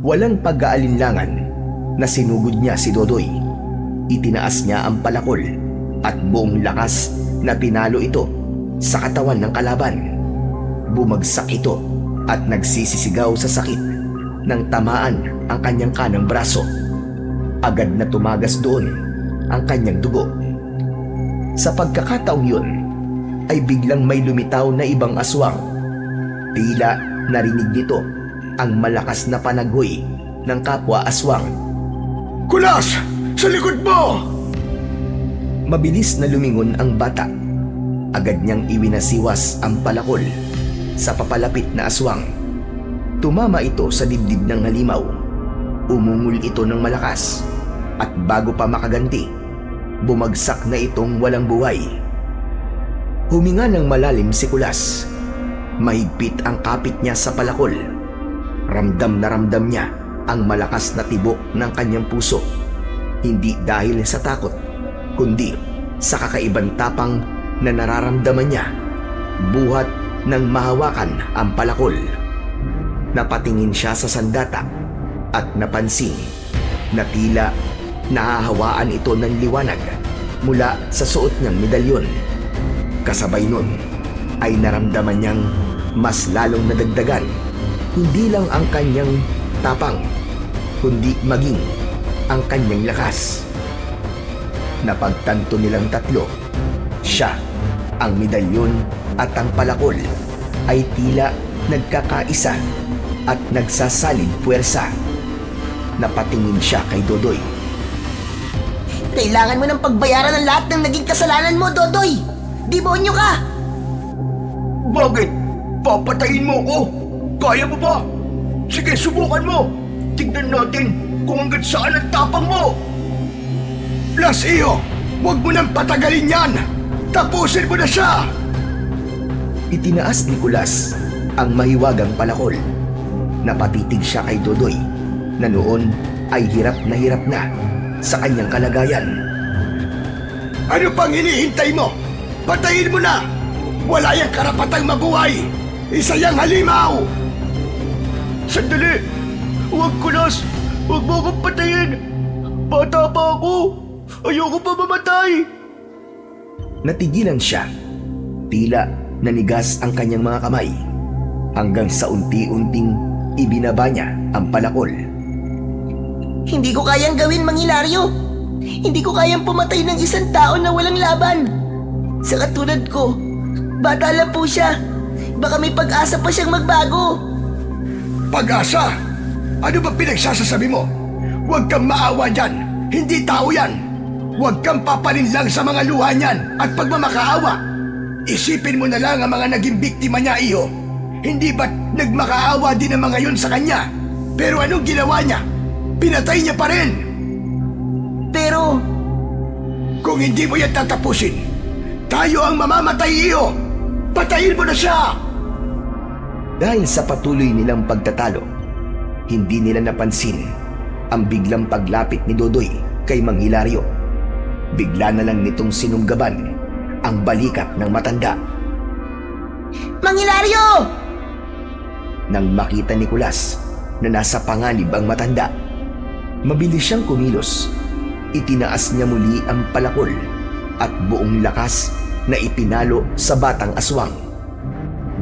Walang pag-aalinlangan na sinugod niya si Dodoy. Itinaas niya ang palakol at buong lakas na pinalo ito sa katawan ng kalaban. Bumagsak ito at nagsisisigaw sa sakit nang tamaan ang kanyang kanang braso. Agad na tumagas doon ang kanyang dugo. Sa pagkakataong yun, ay biglang may lumitaw na ibang aswang. Tila narinig nito ang malakas na panaghoy ng kapwa aswang. Kulas! Sa likod mo! Mabilis na lumingon ang bata. Agad niyang iwinasiwas ang palakol sa papalapit na aswang. Tumama ito sa dibdib ng halimaw. Umungol ito ng malakas at bago pa makaganti, bumagsak na itong walang buhay. Huminga ng malalim si Kulas. Mahigpit ang kapit niya sa palakol. Ramdam na ramdam niya ang malakas na tibok ng kanyang puso. Hindi dahil sa takot, kundi sa kakaibang tapang na nararamdaman niya buhat ng mahawakan ang palakol. Napatingin siya sa sandata at napansin na tila nahahawaan ito ng liwanag mula sa suot niyang medalyon. Kasabay nun ay naramdaman niyang mas lalong nadagdagan hindi lang ang kanyang tapang, kundi maging ang kanyang lakas. Napagtanto nilang tatlo, siya, ang medalyon at ang palakol ay tila nagkakaisa at nagsasalin puwersa. Napatingin siya kay Dodoy. Kailangan mo ng pagbayaran ng lahat ng naging kasalanan mo, Dodoy! Demonyo ka! Bakit? Papatayin mo ko? Kaya mo ba? Sige, subukan mo! Tignan natin kung hanggang saan ang tapang mo! Las iyo! Huwag mo nang patagalin yan! Tapusin mo na siya! Itinaas ni Kulas ang mahiwagang palakol. Napatitig siya kay Dodoy na noon ay hirap na sa kanyang kalagayan. Ano pang hinihintay mo? Patayin mo na! Wala yang karapatang mabuhay! Isa yang halimaw! Sandali! Huwag, Kulas! Huwag mo akong patayin! Bata pa ako! Ayoko pa mamatay! Natigilan siya. Tila nanigas ang kanyang mga kamay hanggang sa unti-unting ibinaba niya ang palakol. Hindi ko kayang gawin, Mang Hilario! Hindi ko kayang pumatay ng isang tao na walang laban! Sa katulad ko, bata lang po siya. Baka may pag-asa pa siyang magbago. Pag-asa? Ano ba pinagsasasabi mo? Huwag kang maawa dyan! Hindi tao yan! Huwag kang papalinlang sa mga luha niyan at pagmamakaawa! Isipin mo na lang ang mga naging biktima niya, iyo! Hindi ba't nagmakaawa din ang mga yun sa kanya? Pero anong ginawa niya? Pinatay niya pa rin! Pero, Kung hindi mo yan tatapusin, tayo ang mamamatay, iyo! Patayin mo na siya! Dahil sa patuloy nilang pagtatalo, hindi nila napansin ang biglang paglapit ni Dodoy kay Mang Hilario. Bigla na lang nitong sinunggaban ang balikat ng matanda. Mang Hilario! Nang makita ni Kulas na nasa panganib ang matanda, mabilis siyang kumilos. itinaas niya muli ang palakol at buong lakas na ipinalo sa batang aswang.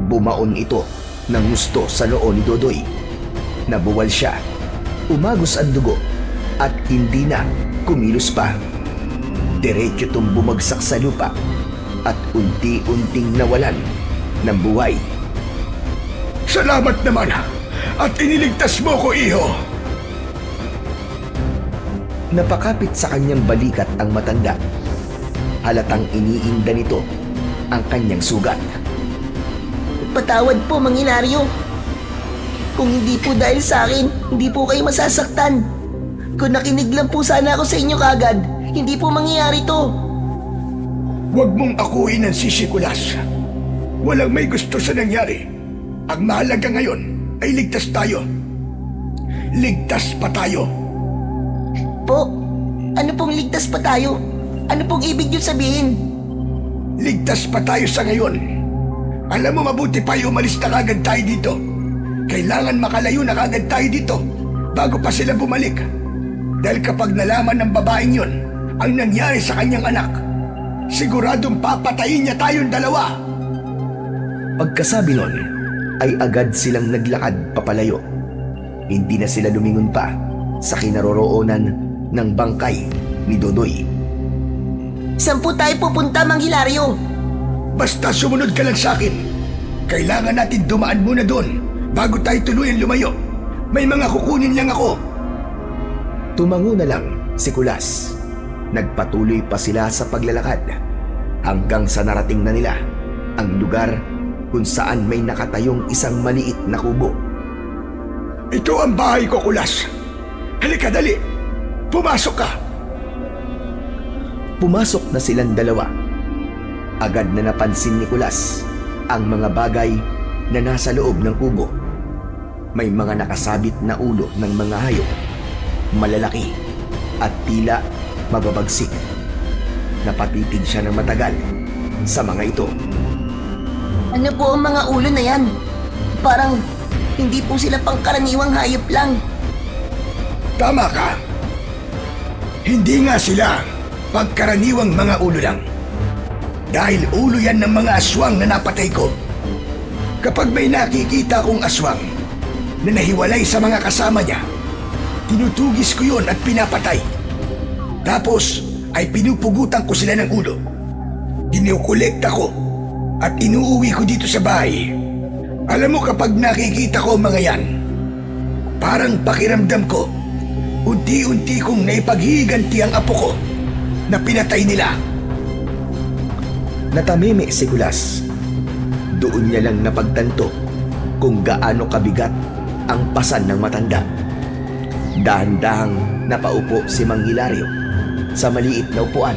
Bumaon ito ng gusto sa noo ni Dodoy. Nabuwal siya, umagos ang dugo at hindi na kumilos pa. Diretso itong bumagsak sa lupa at unti-unting nawalan ng buhay. Salamat naman at iniligtas mo ko, iho. Napakapit sa kanyang balikat ang matanda. Halatang iniinda nito ang kanyang sugat. Patawad po, Mang Hilario. Kung hindi po dahil sa akin, hindi po kayo masasaktan. Kung nakinig lang po sana ako sa inyo kagad, hindi po mangyayari to. Huwag mong akuin ang sisikulas. Walang may gusto sa nangyari. Ang mahalaga ngayon ay ligtas tayo. Ligtas pa tayo. Po, ano pong ligtas pa tayo? Ano pong ibig niyo sabihin? Ligtas pa tayo sa ngayon. Alam mo, mabuti pa yung umalis na kagad tayo dito. Kailangan makalayo na kagad tayo dito bago pa sila bumalik. Dahil kapag nalaman ng babaeng yun ang nangyari sa kanyang anak, siguradong papatayin niya tayong dalawa. Pagkasabi nun, ay agad silang naglakad papalayo. Hindi na sila lumingon pa sa kinaroroonan ng bangkay ni Dodoy. Saan po tayo pupunta, Mang Hilario? Basta sumunod ka lang sa akin. Kailangan natin dumaan muna doon bago tayo tuluyan lumayo. May mga kukunin lang ako. Tumango na lang si Kulas. Nagpatuloy pa sila sa paglalakad hanggang sa narating na nila ang lugar kung saan may nakatayong isang maliit na kubo. Ito ang bahay ko, Kulas. Halika, dali. Pumasok ka. Pumasok na silang dalawa. Agad na napansin ni Kulas ang mga bagay na nasa loob ng kubo. May mga nakasabit na ulo ng mga hayop, malalaki at tila mababagsik. Napatitig siya ng matagal sa mga ito. Ano po ang mga ulo na yan? Parang hindi po sila pangkaraniwang hayop lang. Tama ka. Hindi nga sila pagkaraniwang mga ulo lang. Dahil ulo yan ng mga aswang na napatay ko. Kapag may nakikita kong aswang na nahiwalay sa mga kasama niya, tinutugis ko yun at pinapatay. Tapos ay pinupugutan ko sila ng ulo. Kinukolekta ko at inuuwi ko dito sa bahay. Alam mo, kapag nakikita ko mga yan, parang pakiramdam ko, unti-unti kong naipaghiganti ang apo ko na pinatay nila. Natamimi si Kulas. Doon niya lang napagtanto kung gaano kabigat ang pasan ng matanda. Dahan-dahang napaupo si Mang Hilario sa maliit na upuan.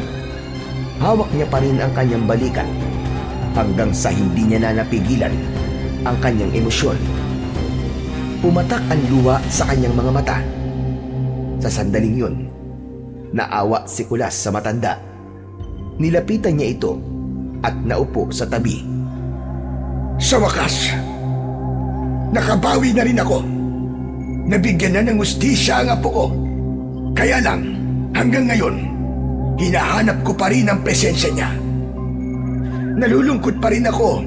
Hawak niya pa rin ang kanyang balikat hanggang sa hindi niya na napigilan ang kanyang emosyon. Pumatak ang luha sa kanyang mga mata. Sa sandaling yun, naawa si Kulas sa matanda. Nilapitan niya ito at naupo sa tabi. Sa wakas, nakabawi na rin ako. Nabigyan na ng hustisya ang apo ko. Kaya lang, hanggang ngayon, hinahanap ko pa rin ang presensya niya. Nalulungkot pa rin ako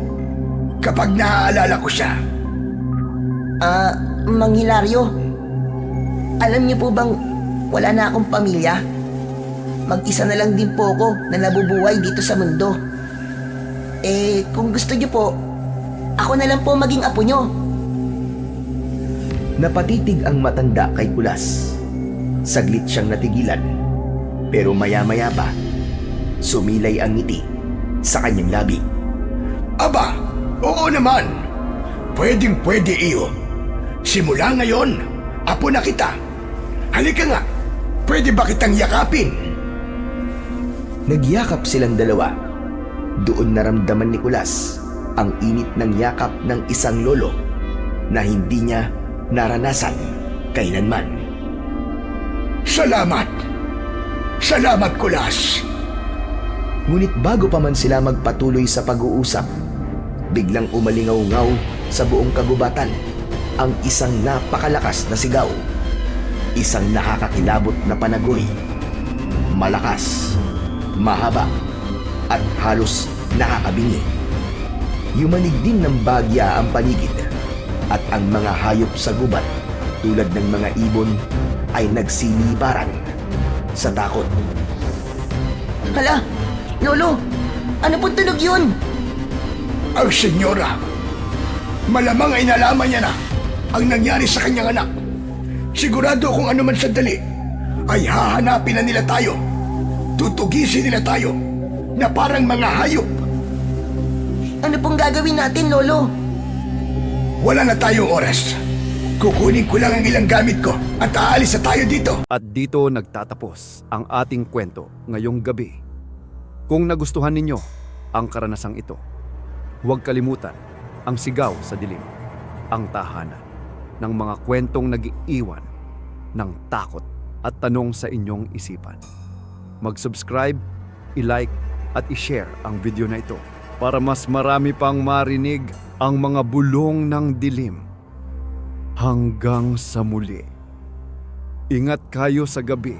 kapag naaalala ko siya. Mang Hilario, alam niyo po bang wala na akong pamilya? Mag-isa na lang din po ako na nabubuhay dito sa mundo. Kung gusto niyo po, ako na lang po maging apo niyo. Napatitig ang matanda kay Kulas. Saglit siyang natigilan, pero maya-maya pa, sumilay ang ngiti sa kanyang labi. Aba, oo naman. Pwedeng-pwede, iyo. Simula ngayon, apo na kita. Halika nga, pwede ba kitang yakapin? Nagyakap silang dalawa. Doon naramdaman ni Kulas ang init ng yakap ng isang lolo na hindi niya naranasan kailanman. Salamat. Salamat, Kulas. Ngunit bago pa man sila magpatuloy sa pag-uusap, biglang umalingaw-ngaw sa buong kagubatan ang isang napakalakas na sigaw. Isang nakakakilabot na panagoy. malakas, mahaba, at halos nakakabingi. Yumanig din ng bagya ang paligid at ang mga hayop sa gubat tulad ng mga ibon ay nagsiliparan sa takot. Hala, Lolo, ano pong tunog yun? Ang senyora, malamang ay nalaman niya na ang nangyari sa kanyang anak. Sigurado kung ano man sandali, ay hahanapin na nila tayo. Tutugisin nila tayo na parang mga hayop. Ano pong gagawin natin, Lolo? Wala na tayong oras. Kukunin ko lang ang ilang gamit ko at aalis na tayo dito. At dito nagtatapos ang ating kwento ngayong gabi. Kung nagustuhan ninyo ang karanasang ito, huwag kalimutan ang Sigaw sa Dilim, ang tahanan ng mga kwentong nag-iiwan ng takot at tanong sa inyong isipan. Mag-subscribe, i-like at i-share ang video na ito para mas marami pang marinig ang mga bulong ng dilim. Hanggang sa muli. Ingat kayo sa gabi,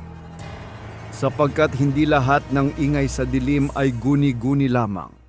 sapagkat hindi lahat ng ingay sa dilim ay guni-guni lamang.